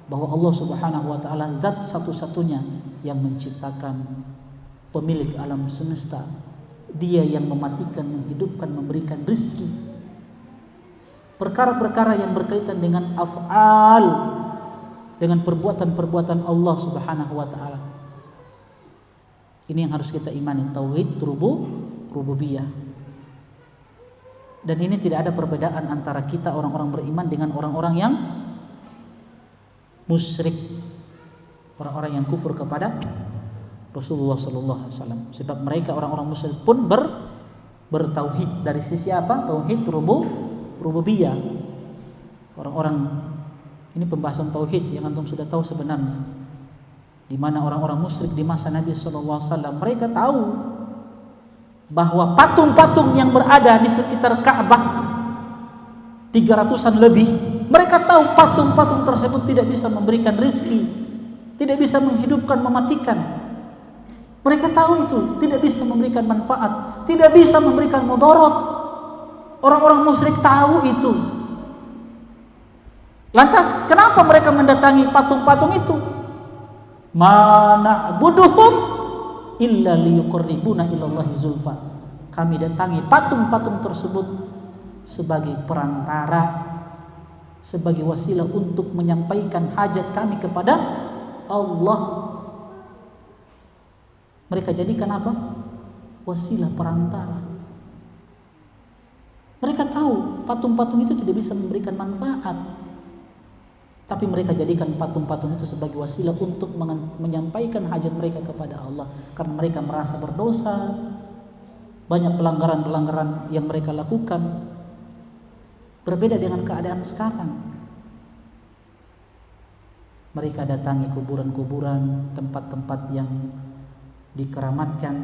bahwa Allah Subhanahu wa taala zat satu-satunya yang menciptakan, pemilik alam semesta. Dia yang mematikan, menghidupkan, memberikan rezeki. Perkara-perkara yang berkaitan dengan af'al, dengan perbuatan-perbuatan Allah Subhanahu wa taala. Ini yang harus kita imani, tauhid rububiyah. Dan ini tidak ada perbedaan antara kita orang-orang beriman dengan orang-orang yang musyrik, orang-orang yang kufur kepada Rasulullah sallallahu alaihi wasallam. Sebab mereka orang-orang musyrik pun bertauhid dari sisi apa? Tauhid rububiyah. Orang-orang ini pembahasan tauhid yang antum sudah tahu sebenarnya. Di mana orang-orang musyrik di masa Nabi sallallahu alaihi wasallam mereka tahu bahwa patung-patung yang berada di sekitar Ka'bah 300-an lebih, mereka tahu patung-patung tersebut tidak bisa memberikan rezeki, tidak bisa menghidupkan, mematikan. Mereka tahu itu tidak bisa memberikan manfaat, tidak bisa memberikan mudarat. Orang-orang musyrik tahu itu. Lantas kenapa mereka mendatangi patung-patung itu? Ma na'buduhum illa liyuqarribuna ilallahi zulfa. Kami datangi patung-patung tersebut sebagai perantara, sebagai wasilah untuk menyampaikan hajat kami kepada Allah. Mereka jadikan apa? Wasilah, perantara. Mereka tahu patung-patung itu tidak bisa memberikan manfaat, tapi mereka jadikan patung-patung itu sebagai wasilah untuk menyampaikan hajat mereka kepada Allah. Karena mereka merasa berdosa, banyak pelanggaran-pelanggaran yang mereka lakukan. Berbeda dengan keadaan sekarang. Mereka datangi kuburan-kuburan, tempat-tempat yang dikeramatkan.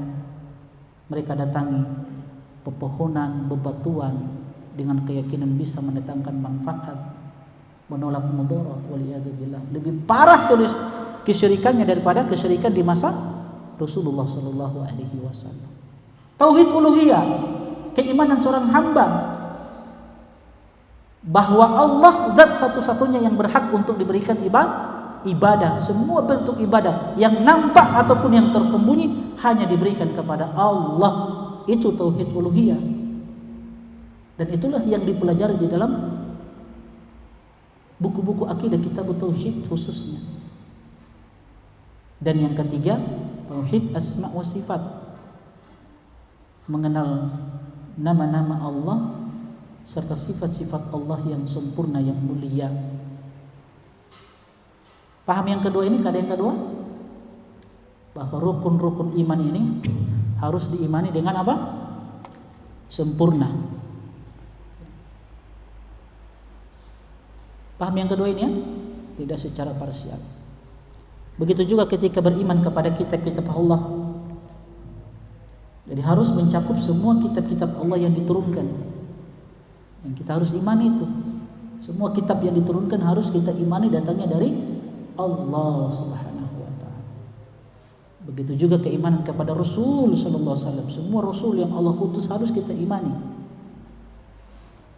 Mereka datangi pepohonan, bebatuan dengan keyakinan bisa mendatangkan manfaat, menolak mudarat. Waliyadzubillah. Lebih parah tulis kesyirikannya daripada kesyirikan di masa Rasulullah sallallahu alaihi wasallam. Tauhid uluhiyah, keimanan seorang hamba bahwa Allah zat satu-satunya yang berhak untuk diberikan ibadah. Semua bentuk ibadah yang nampak ataupun yang tersembunyi hanya diberikan kepada Allah. Itu tauhid uluhiyah. Dan itulah yang dipelajari di dalam buku-buku akidah kitab tauhid khususnya. Dan yang ketiga, tauhid asma wa sifat. Mengenal nama-nama Allah serta sifat-sifat Allah yang sempurna, yang mulia. Paham yang kedua ini? Ada yang kedua? Bahwa rukun-rukun iman ini harus diimani dengan apa? Sempurna. Paham yang kedua ini ya? Tidak secara parsial. Begitu juga ketika beriman kepada kitab-kitab Allah. Jadi harus mencakup semua kitab-kitab Allah yang diturunkan. Yang kita harus imani itu. Semua kitab yang diturunkan harus kita imani datangnya dari Allah Subhanahu wa taala. Begitu juga keimanan kepada Rasul sallallahu alaihi wasallam. Semua rasul yang Allah utus harus kita imani.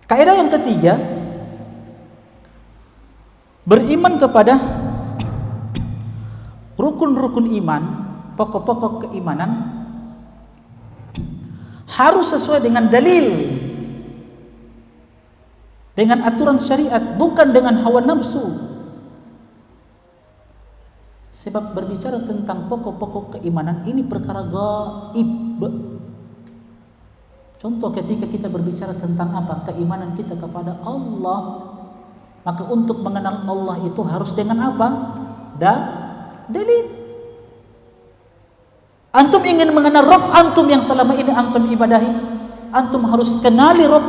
Kaidah yang ketiga, beriman kepada rukun-rukun iman, pokok-pokok keimanan harus sesuai dengan dalil, dengan aturan syariat, bukan dengan hawa nafsu. Sebab berbicara tentang pokok-pokok keimanan ini perkara gaib. Contoh ketika kita berbicara tentang apa? Keimanan kita kepada Allah. Maka untuk mengenal Allah itu harus dengan apa? Dalil. Antum ingin mengenal Rabb antum yang selama ini antum ibadahi, antum harus kenali Rabb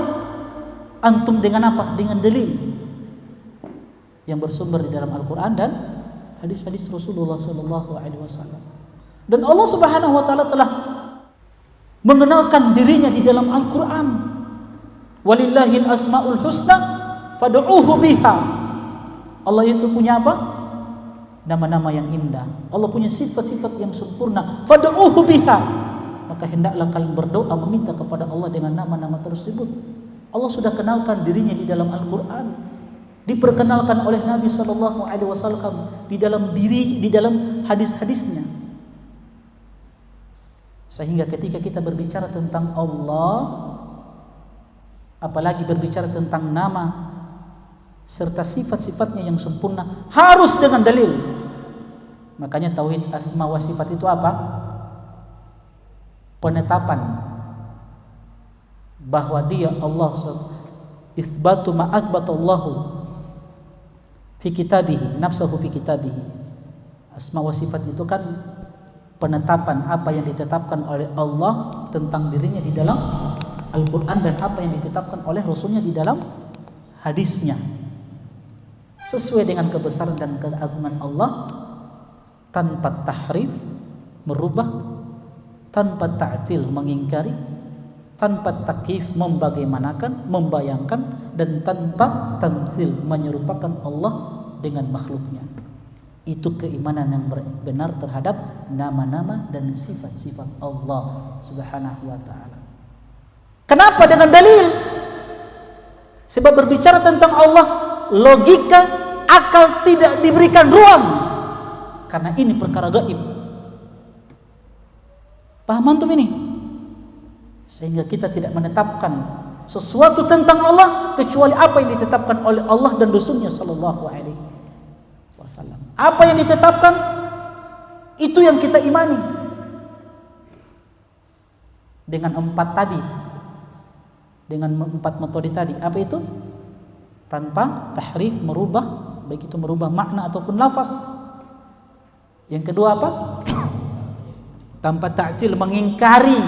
antum dengan apa? Dengan dalil. yang bersumber di dalam Al-Quran dan hadis-hadis Rasulullah SAW. Dan Allah Subhanahu wa Ta'ala telah mengenalkan dirinya di dalam Al-Quran. Walillahil asmaul husna fad'uuhu biha. Allah itu punya apa? Nama-nama yang indah. Allah punya sifat-sifat yang sempurna. Fad'uuhu biha. Maka hendaklah kalian berdoa meminta kepada Allah dengan nama-nama tersebut. Allah sudah kenalkan dirinya di dalam Al-Quran, diperkenalkan oleh Nabi SAW di dalam hadis-hadisnya. Sehingga ketika kita berbicara tentang Allah, apalagi berbicara tentang nama serta sifat-sifatnya yang sempurna, harus dengan dalil. Makanya tauhid asma wa sifat itu apa? Penetapan bahwa dia Allah, isbatu ma athbatallahu fi kitabihi, nafsuhu fi kitabihi. Asma wa sifat itu kan penetapan apa yang ditetapkan oleh Allah tentang dirinya di dalam Al-Quran dan apa yang ditetapkan oleh Rasulnya di dalam hadisnya, sesuai dengan kebesaran dan keagungan Allah, tanpa tahrif, merubah, tanpa ta'til, mengingkari, tanpa takyif, membagaimanakan, membayangkan, dan tanpa tamtsil, menyerupakan Allah dengan makhluknya. Itu keimanan yang benar terhadap nama-nama dan sifat-sifat Allah Subhanahu wa Ta'ala. Kenapa? Dengan dalil. Sebab berbicara tentang Allah, logika, akal tidak diberikan ruang, karena ini perkara gaib. Paham antum ini? Sehingga kita tidak menetapkan sesuatu tentang Allah kecuali apa yang ditetapkan oleh Allah dan Rasulnya sallallahu alaihi wasallam. Apa yang ditetapkan itu yang kita imani. Dengan empat tadi, dengan empat metode tadi. Apa itu? Tanpa tahrif, merubah, baik itu merubah makna ataupun lafaz. Yang kedua apa? Tanpa ta'til, mengingkari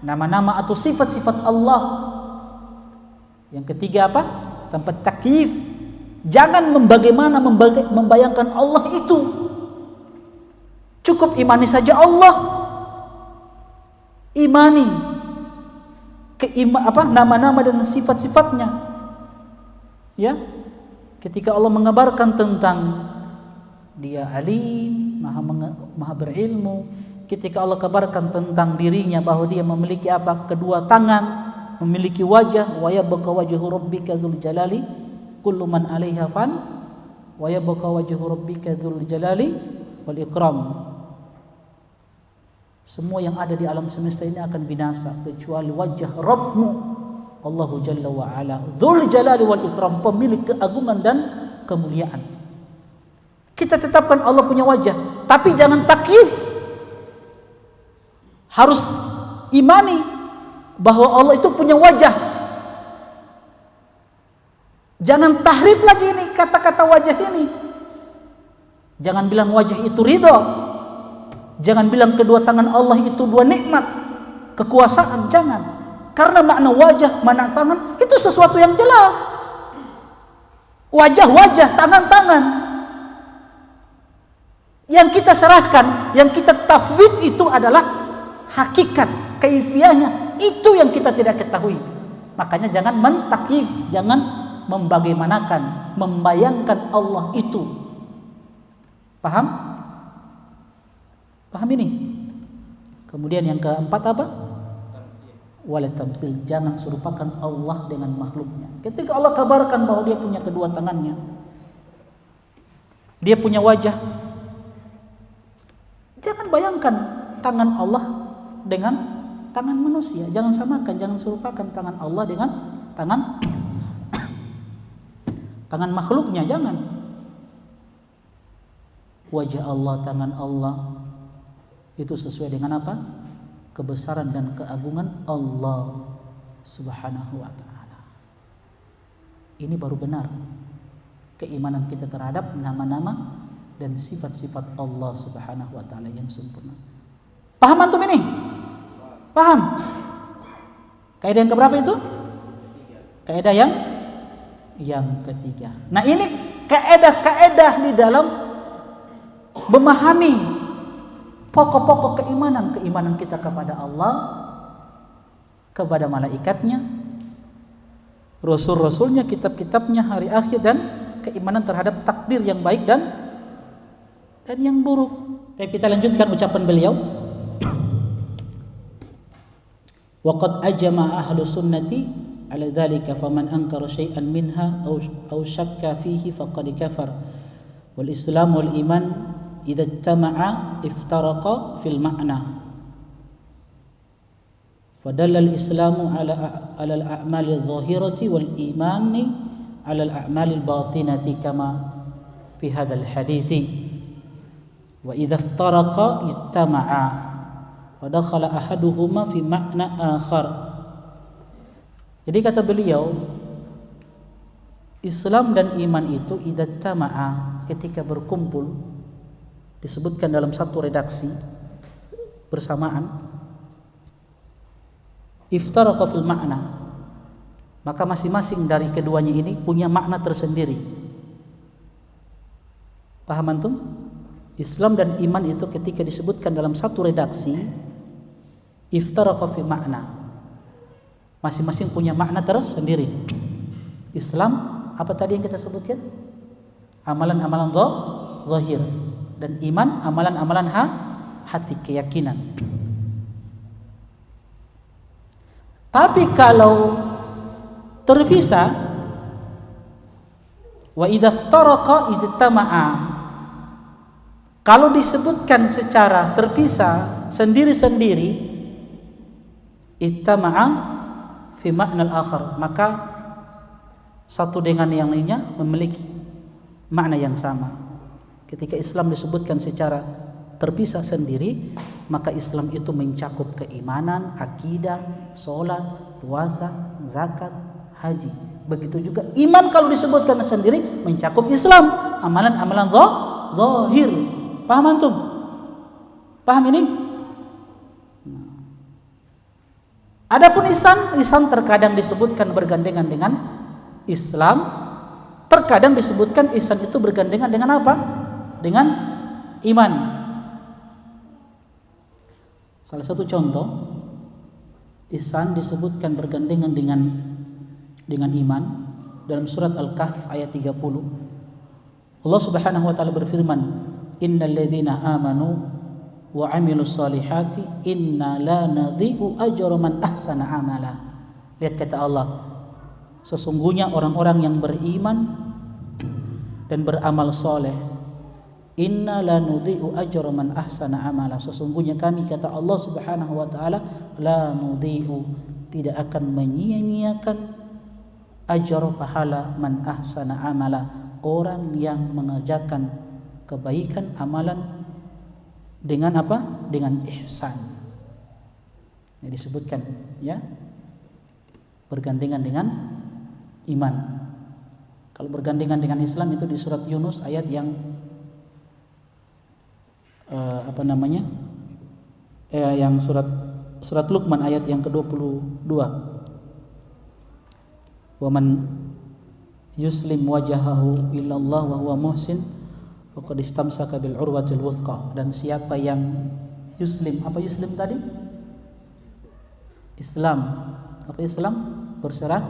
nama-nama atau sifat-sifat Allah. Yang ketiga apa? Tanpa takyif, jangan membayangkan Allah itu. Cukup imani saja Allah. Imani nama-nama dan sifat-sifatnya. Ya. Ketika Allah mengabarkan tentang Dia alim, maha berilmu, ketika Allah kabarkan tentang dirinya bahwa Dia memiliki apa? Kedua tangan, memiliki wajah, wa yabqa wajhu rabbika dzul jalali kullu man 'alaiha fan wa yabqa wajhu rabbika dzul jalali wal ikram. Semua yang ada di alam semesta ini akan binasa kecuali wajah Rabbmu Allahu Jalla wa Ala dzul jalali wal ikram, pemilik keagungan dan kemuliaan. Kita tetapkan Allah punya wajah, tapi jangan takyif. Harus imani bahwa Allah itu punya wajah. Jangan tahrif lagi ini kata-kata wajah ini. Jangan bilang wajah itu ridho. Jangan bilang kedua tangan Allah itu dua nikmat, kekuasaan. Jangan. Karena makna wajah, makna tangan itu sesuatu yang jelas. Wajah-wajah, tangan-tangan. Yang kita serahkan, yang kita tafwid itu adalah hakikat, kaifiyahnya. Itu yang kita tidak ketahui. Makanya jangan mentakyif, jangan membagaimanakan, membayangkan Allah itu. Paham? Paham ini? Kemudian yang keempat apa? Wala tamtsil, jangan serupakan Allah dengan makhluknya. Ketika Allah kabarkan bahwa Dia punya kedua tangannya, Dia punya wajah, jangan bayangkan tangan Allah dengan tangan manusia. Jangan samakan, jangan serupakan tangan Allah dengan tangan makhluknya. Jangan. Wajah Allah, tangan Allah itu sesuai dengan apa? Kebesaran dan keagungan Allah Subhanahu wa Ta'ala. Ini baru benar keimanan kita terhadap nama-nama dan sifat-sifat Allah Subhanahu wa Ta'ala yang sempurna. Paham antum ini? Paham? Kaidah yang keberapa itu? Kaidah yang ketiga. Nah, ini kaedah-kaedah di dalam memahami pokok-pokok keimanan kita kepada Allah, kepada malaikatnya, rasul-rasulnya, kitab-kitabnya, hari akhir, dan keimanan terhadap takdir yang baik dan yang buruk. Tapi kita lanjutkan ucapan beliau. Waqad ajma ahlu sunnati ala dzalika faman ankara syai'an minha aw syakka fihi faqad kafar. Wal Islam wal iman idza ijtama'a iftaraqa fil ma'na. Fadalla al-islamu ala al-a'mal adh-dhahirati wal imani ala al-a'mal al-batinati kama fi hadzal hadithi. Wa idza iftaraqa ijtama'a wa dakhala ahaduhuma fi ma'na akhar. Jadi kata beliau, Islam dan iman itu idza ijtama'a, ketika berkumpul, disebutkan dalam satu redaksi bersamaan, iftaraqa fil ma'na, maka masing-masing dari keduanya ini punya makna tersendiri. Paham antum? Islam dan iman itu ketika disebutkan dalam satu redaksi, iftaraqa fil ma'na, masing-masing punya makna tersendiri. Islam apa tadi yang kita sebutkan? Amalan-amalan zahir, dan iman amalan-amalan hati, keyakinan. Tapi kalau terpisah, wa idza iftaraqa ijtama'a, kalau disebutkan secara terpisah sendiri-sendiri, ijtama'a fi ma'nal akhar, maka satu dengan yang lainnya memiliki makna yang sama. Ketika Islam disebutkan secara terpisah sendiri, maka Islam itu mencakup keimanan, akidah, sholat, puasa, zakat, haji. Begitu juga iman kalau disebutkan sendiri mencakup Islam, amalan-amalan zahir. Paham antum? Paham ini? Adapun ihsan terkadang disebutkan bergandengan dengan Islam, terkadang disebutkan ihsan itu bergandengan dengan apa? Dengan iman. Salah satu contoh, ihsan disebutkan bergandengan dengan iman dalam surat Al-Kahf ayat 30. Allah Subhanahu wa taala berfirman, "Innal ladzina amanu wa 'amilus solihati inna la nadhi'u ajra man ahsana amala." Lihat kata Allah, sesungguhnya orang-orang yang beriman dan beramal soleh, inna la nudhi'u ajra man ahsana amala, sesungguhnya kami, kata Allah Subhanahu wa taala, la nudhi'u, tidak akan menyia-nyiakan, ajra pahala, man ahsana amala, orang yang mengerjakan kebaikan amalan dengan apa? Dengan ihsan. Ini disebutkan ya, bergandengan dengan iman. Kalau bergandengan dengan Islam itu di surat Yunus ayat yang yang surat Luqman ayat yang ke-22. Wa man yuslim wajahahu ilallah wa huwa muhsin faqad istamsaka bil urwatil wuthqa. Dan siapa yang yuslim, apa yuslim tadi? Islam. Apa Islam? Berserah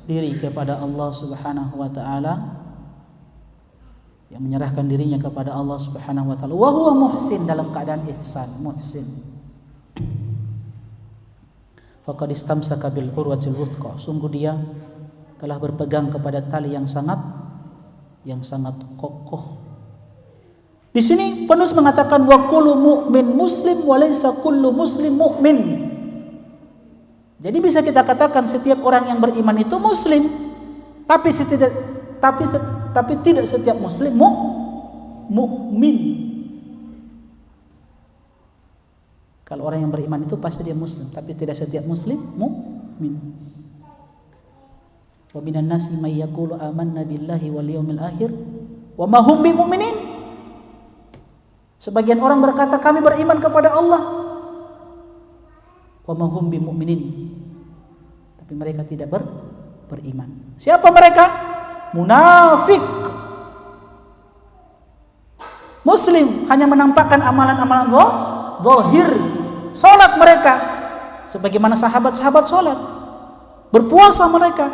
diri kepada Allah Subhanahu wa taala, yang menyerahkan dirinya kepada Allah Subhanahu wa taala, wa huwa muhsin, dalam keadaan ihsan, muhsin. Faqad istamsaka bil urwatil wuthqa, sungguh dia telah berpegang kepada tali yang sangat kokoh. Di sini penulis mengatakan wa kullu mu'min muslim wa laysa kullu muslim mu'min. Jadi bisa kita katakan setiap orang yang beriman itu muslim, tapi tidak setiap muslim mukmin. Kalau orang yang beriman itu pasti dia muslim, tapi tidak setiap muslim mukmin. Wa minan nasi may yaqulu amanna billahi wal yawmil akhir wa ma hum bimumin. Sebagian orang berkata kami beriman kepada Allah, wa ma hum bimumin, tapi mereka tidak beriman. Siapa mereka? Munafik. muslim hanya menampakkan amalan-amalan zahir. Salat mereka sebagaimana sahabat-sahabat salat, berpuasa mereka,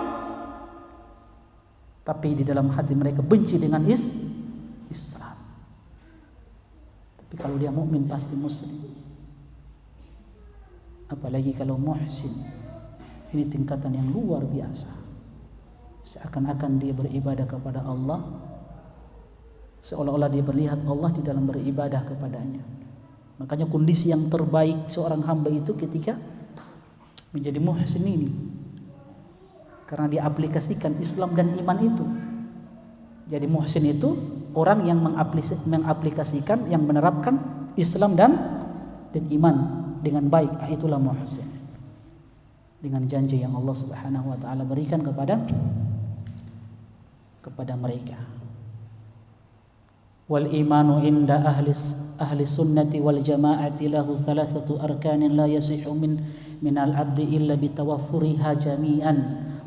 tapi di dalam hati mereka benci dengan Islam. Tapi kalau dia mukmin pasti muslim. Apalagi kalau muhsin, ini tingkatan yang luar biasa. Seakan-akan dia beribadah kepada Allah, seolah-olah dia melihat Allah di dalam beribadah kepadanya. Makanya kondisi yang terbaik seorang hamba itu ketika menjadi muhsin ini, karena dia aplikasikan Islam dan iman itu. Jadi muhsin itu orang yang mengaplikasikan, yang menerapkan Islam dan iman dengan baik. Itulah muhsin, dengan janji yang Allah Subhanahu wa taala berikan kepada mereka. Wal imanu inda ahli sunnati wal jamaati lahu thalathatu arkanin la yasihu min al abdi illa bitawaffuriha jami'an,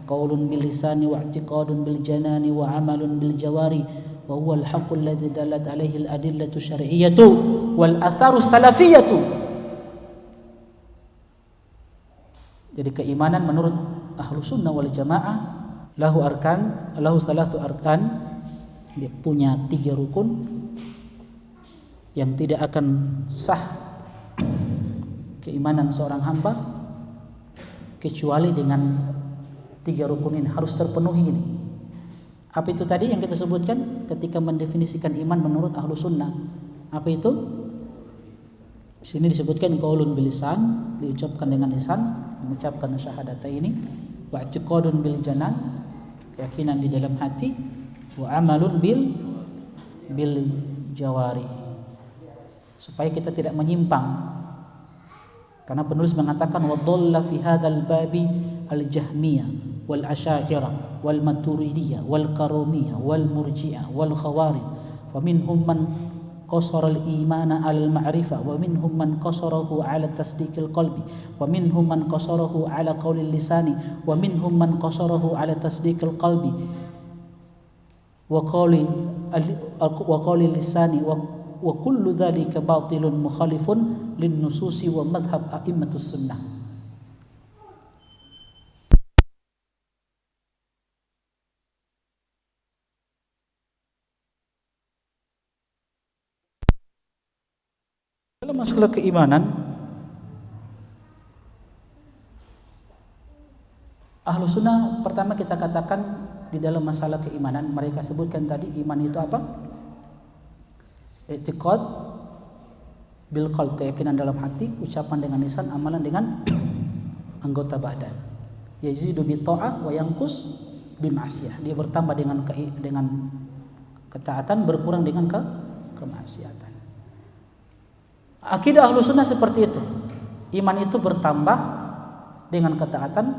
qaulun bil lisani wa i'tiqadun bil janani wa amalun bil jawari wa huwa al haqqu alladhi dalat alaihi al adillatu syar'iyyatu wal atharu salafiyatu. Jadi keimanan menurut ahlu sunnah wal jamaah lahu thalathu arkan, dia punya 3 rukun yang tidak akan sah keimanan seorang hamba kecuali dengan 3 rukun ini, harus terpenuhi ini. Apa itu tadi yang kita sebutkan ketika mendefinisikan iman menurut ahlu sunnah? Apa itu? Di sini disebutkan qaulun bil lisan, diucapkan dengan lisan, mengucapkan syahadataini, wa i'tiqadun bil janan, keyakinan di dalam hati, wa amalun bil jawari, supaya kita tidak menyimpang. Karena penulis mengatakan wa dhalla fi hadzal babi al-jahmiyah wal asy'ariyah wal maturidiyah wal karumiyah wal murji'ah wal khawarij, fa minhum man qasara al-imana 'ala al-ma'rifah wa minhum man qasarahu 'ala tasdiqil qalbi wa minhum man qasarahu 'ala qawli lisani wa minhum man qasarahu 'ala tasdiqil qalbi wa qawli lisani wa kullu dhalika batilun mukhalifun lin nususi wa madhhab a'immatus sunnah. Dalam masalah keimanan, ahlu sunnah pertama kita katakan di dalam masalah keimanan, mereka sebutkan tadi iman itu apa? I'tiqad bil qalb, keyakinan dalam hati, ucapan dengan lisan, amalan dengan anggota badan. Yazidu bi ta'ah wa yanqus bi ma'siyah, dia bertambah dengan ketaatan, berkurang dengan kemaksiatan. Akidah ahlu sunnah seperti itu. Iman itu bertambah dengan ketaatan,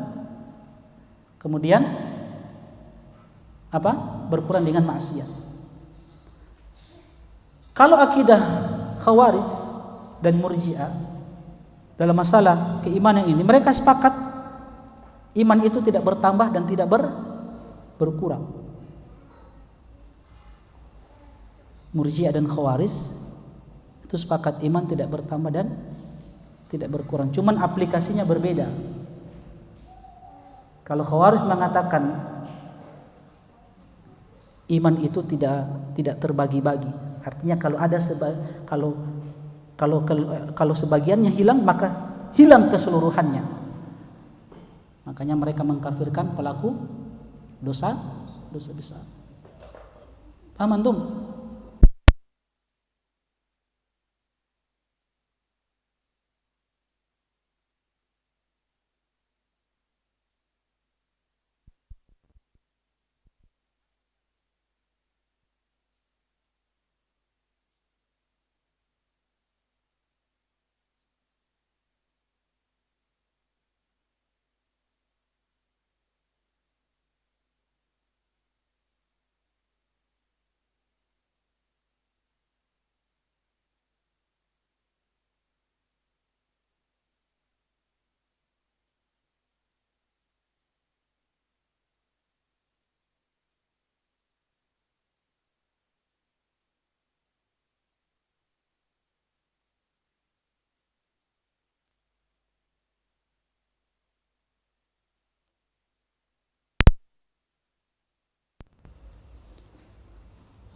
kemudian apa? Berkurang dengan maksiat. Kalau akidah Khawarij dan Murji'ah dalam masalah keimanan ini, mereka sepakat iman itu tidak bertambah dan tidak berkurang. Murji'ah dan Khawarij itu sepakat iman tidak bertambah dan tidak berkurang, cuman aplikasinya berbeda. Kalau Khawarij mengatakan iman itu tidak terbagi-bagi, artinya kalau ada kalau sebagiannya hilang maka hilang keseluruhannya. Makanya mereka mengkafirkan pelaku dosa besar. Paham antum?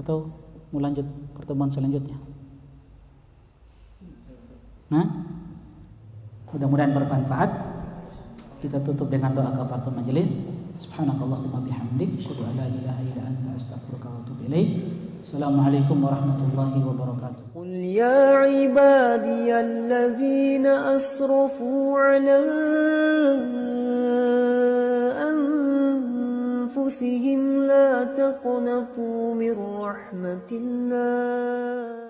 atau mau lanjut pertemuan selanjutnya? Nah, mudah-mudahan bermanfaat. Kita tutup dengan doa kafaratul majelis. Subhanakallahumma bihamdik, asyhadu an la ilaha illa anta, astaghfiruka wa atubu ilaik. Assalamualaikum warahmatullahi wabarakatuh. قل يا عبادي الذين أسرفوا على أنفسهم لا تقنطوا من رحمة الله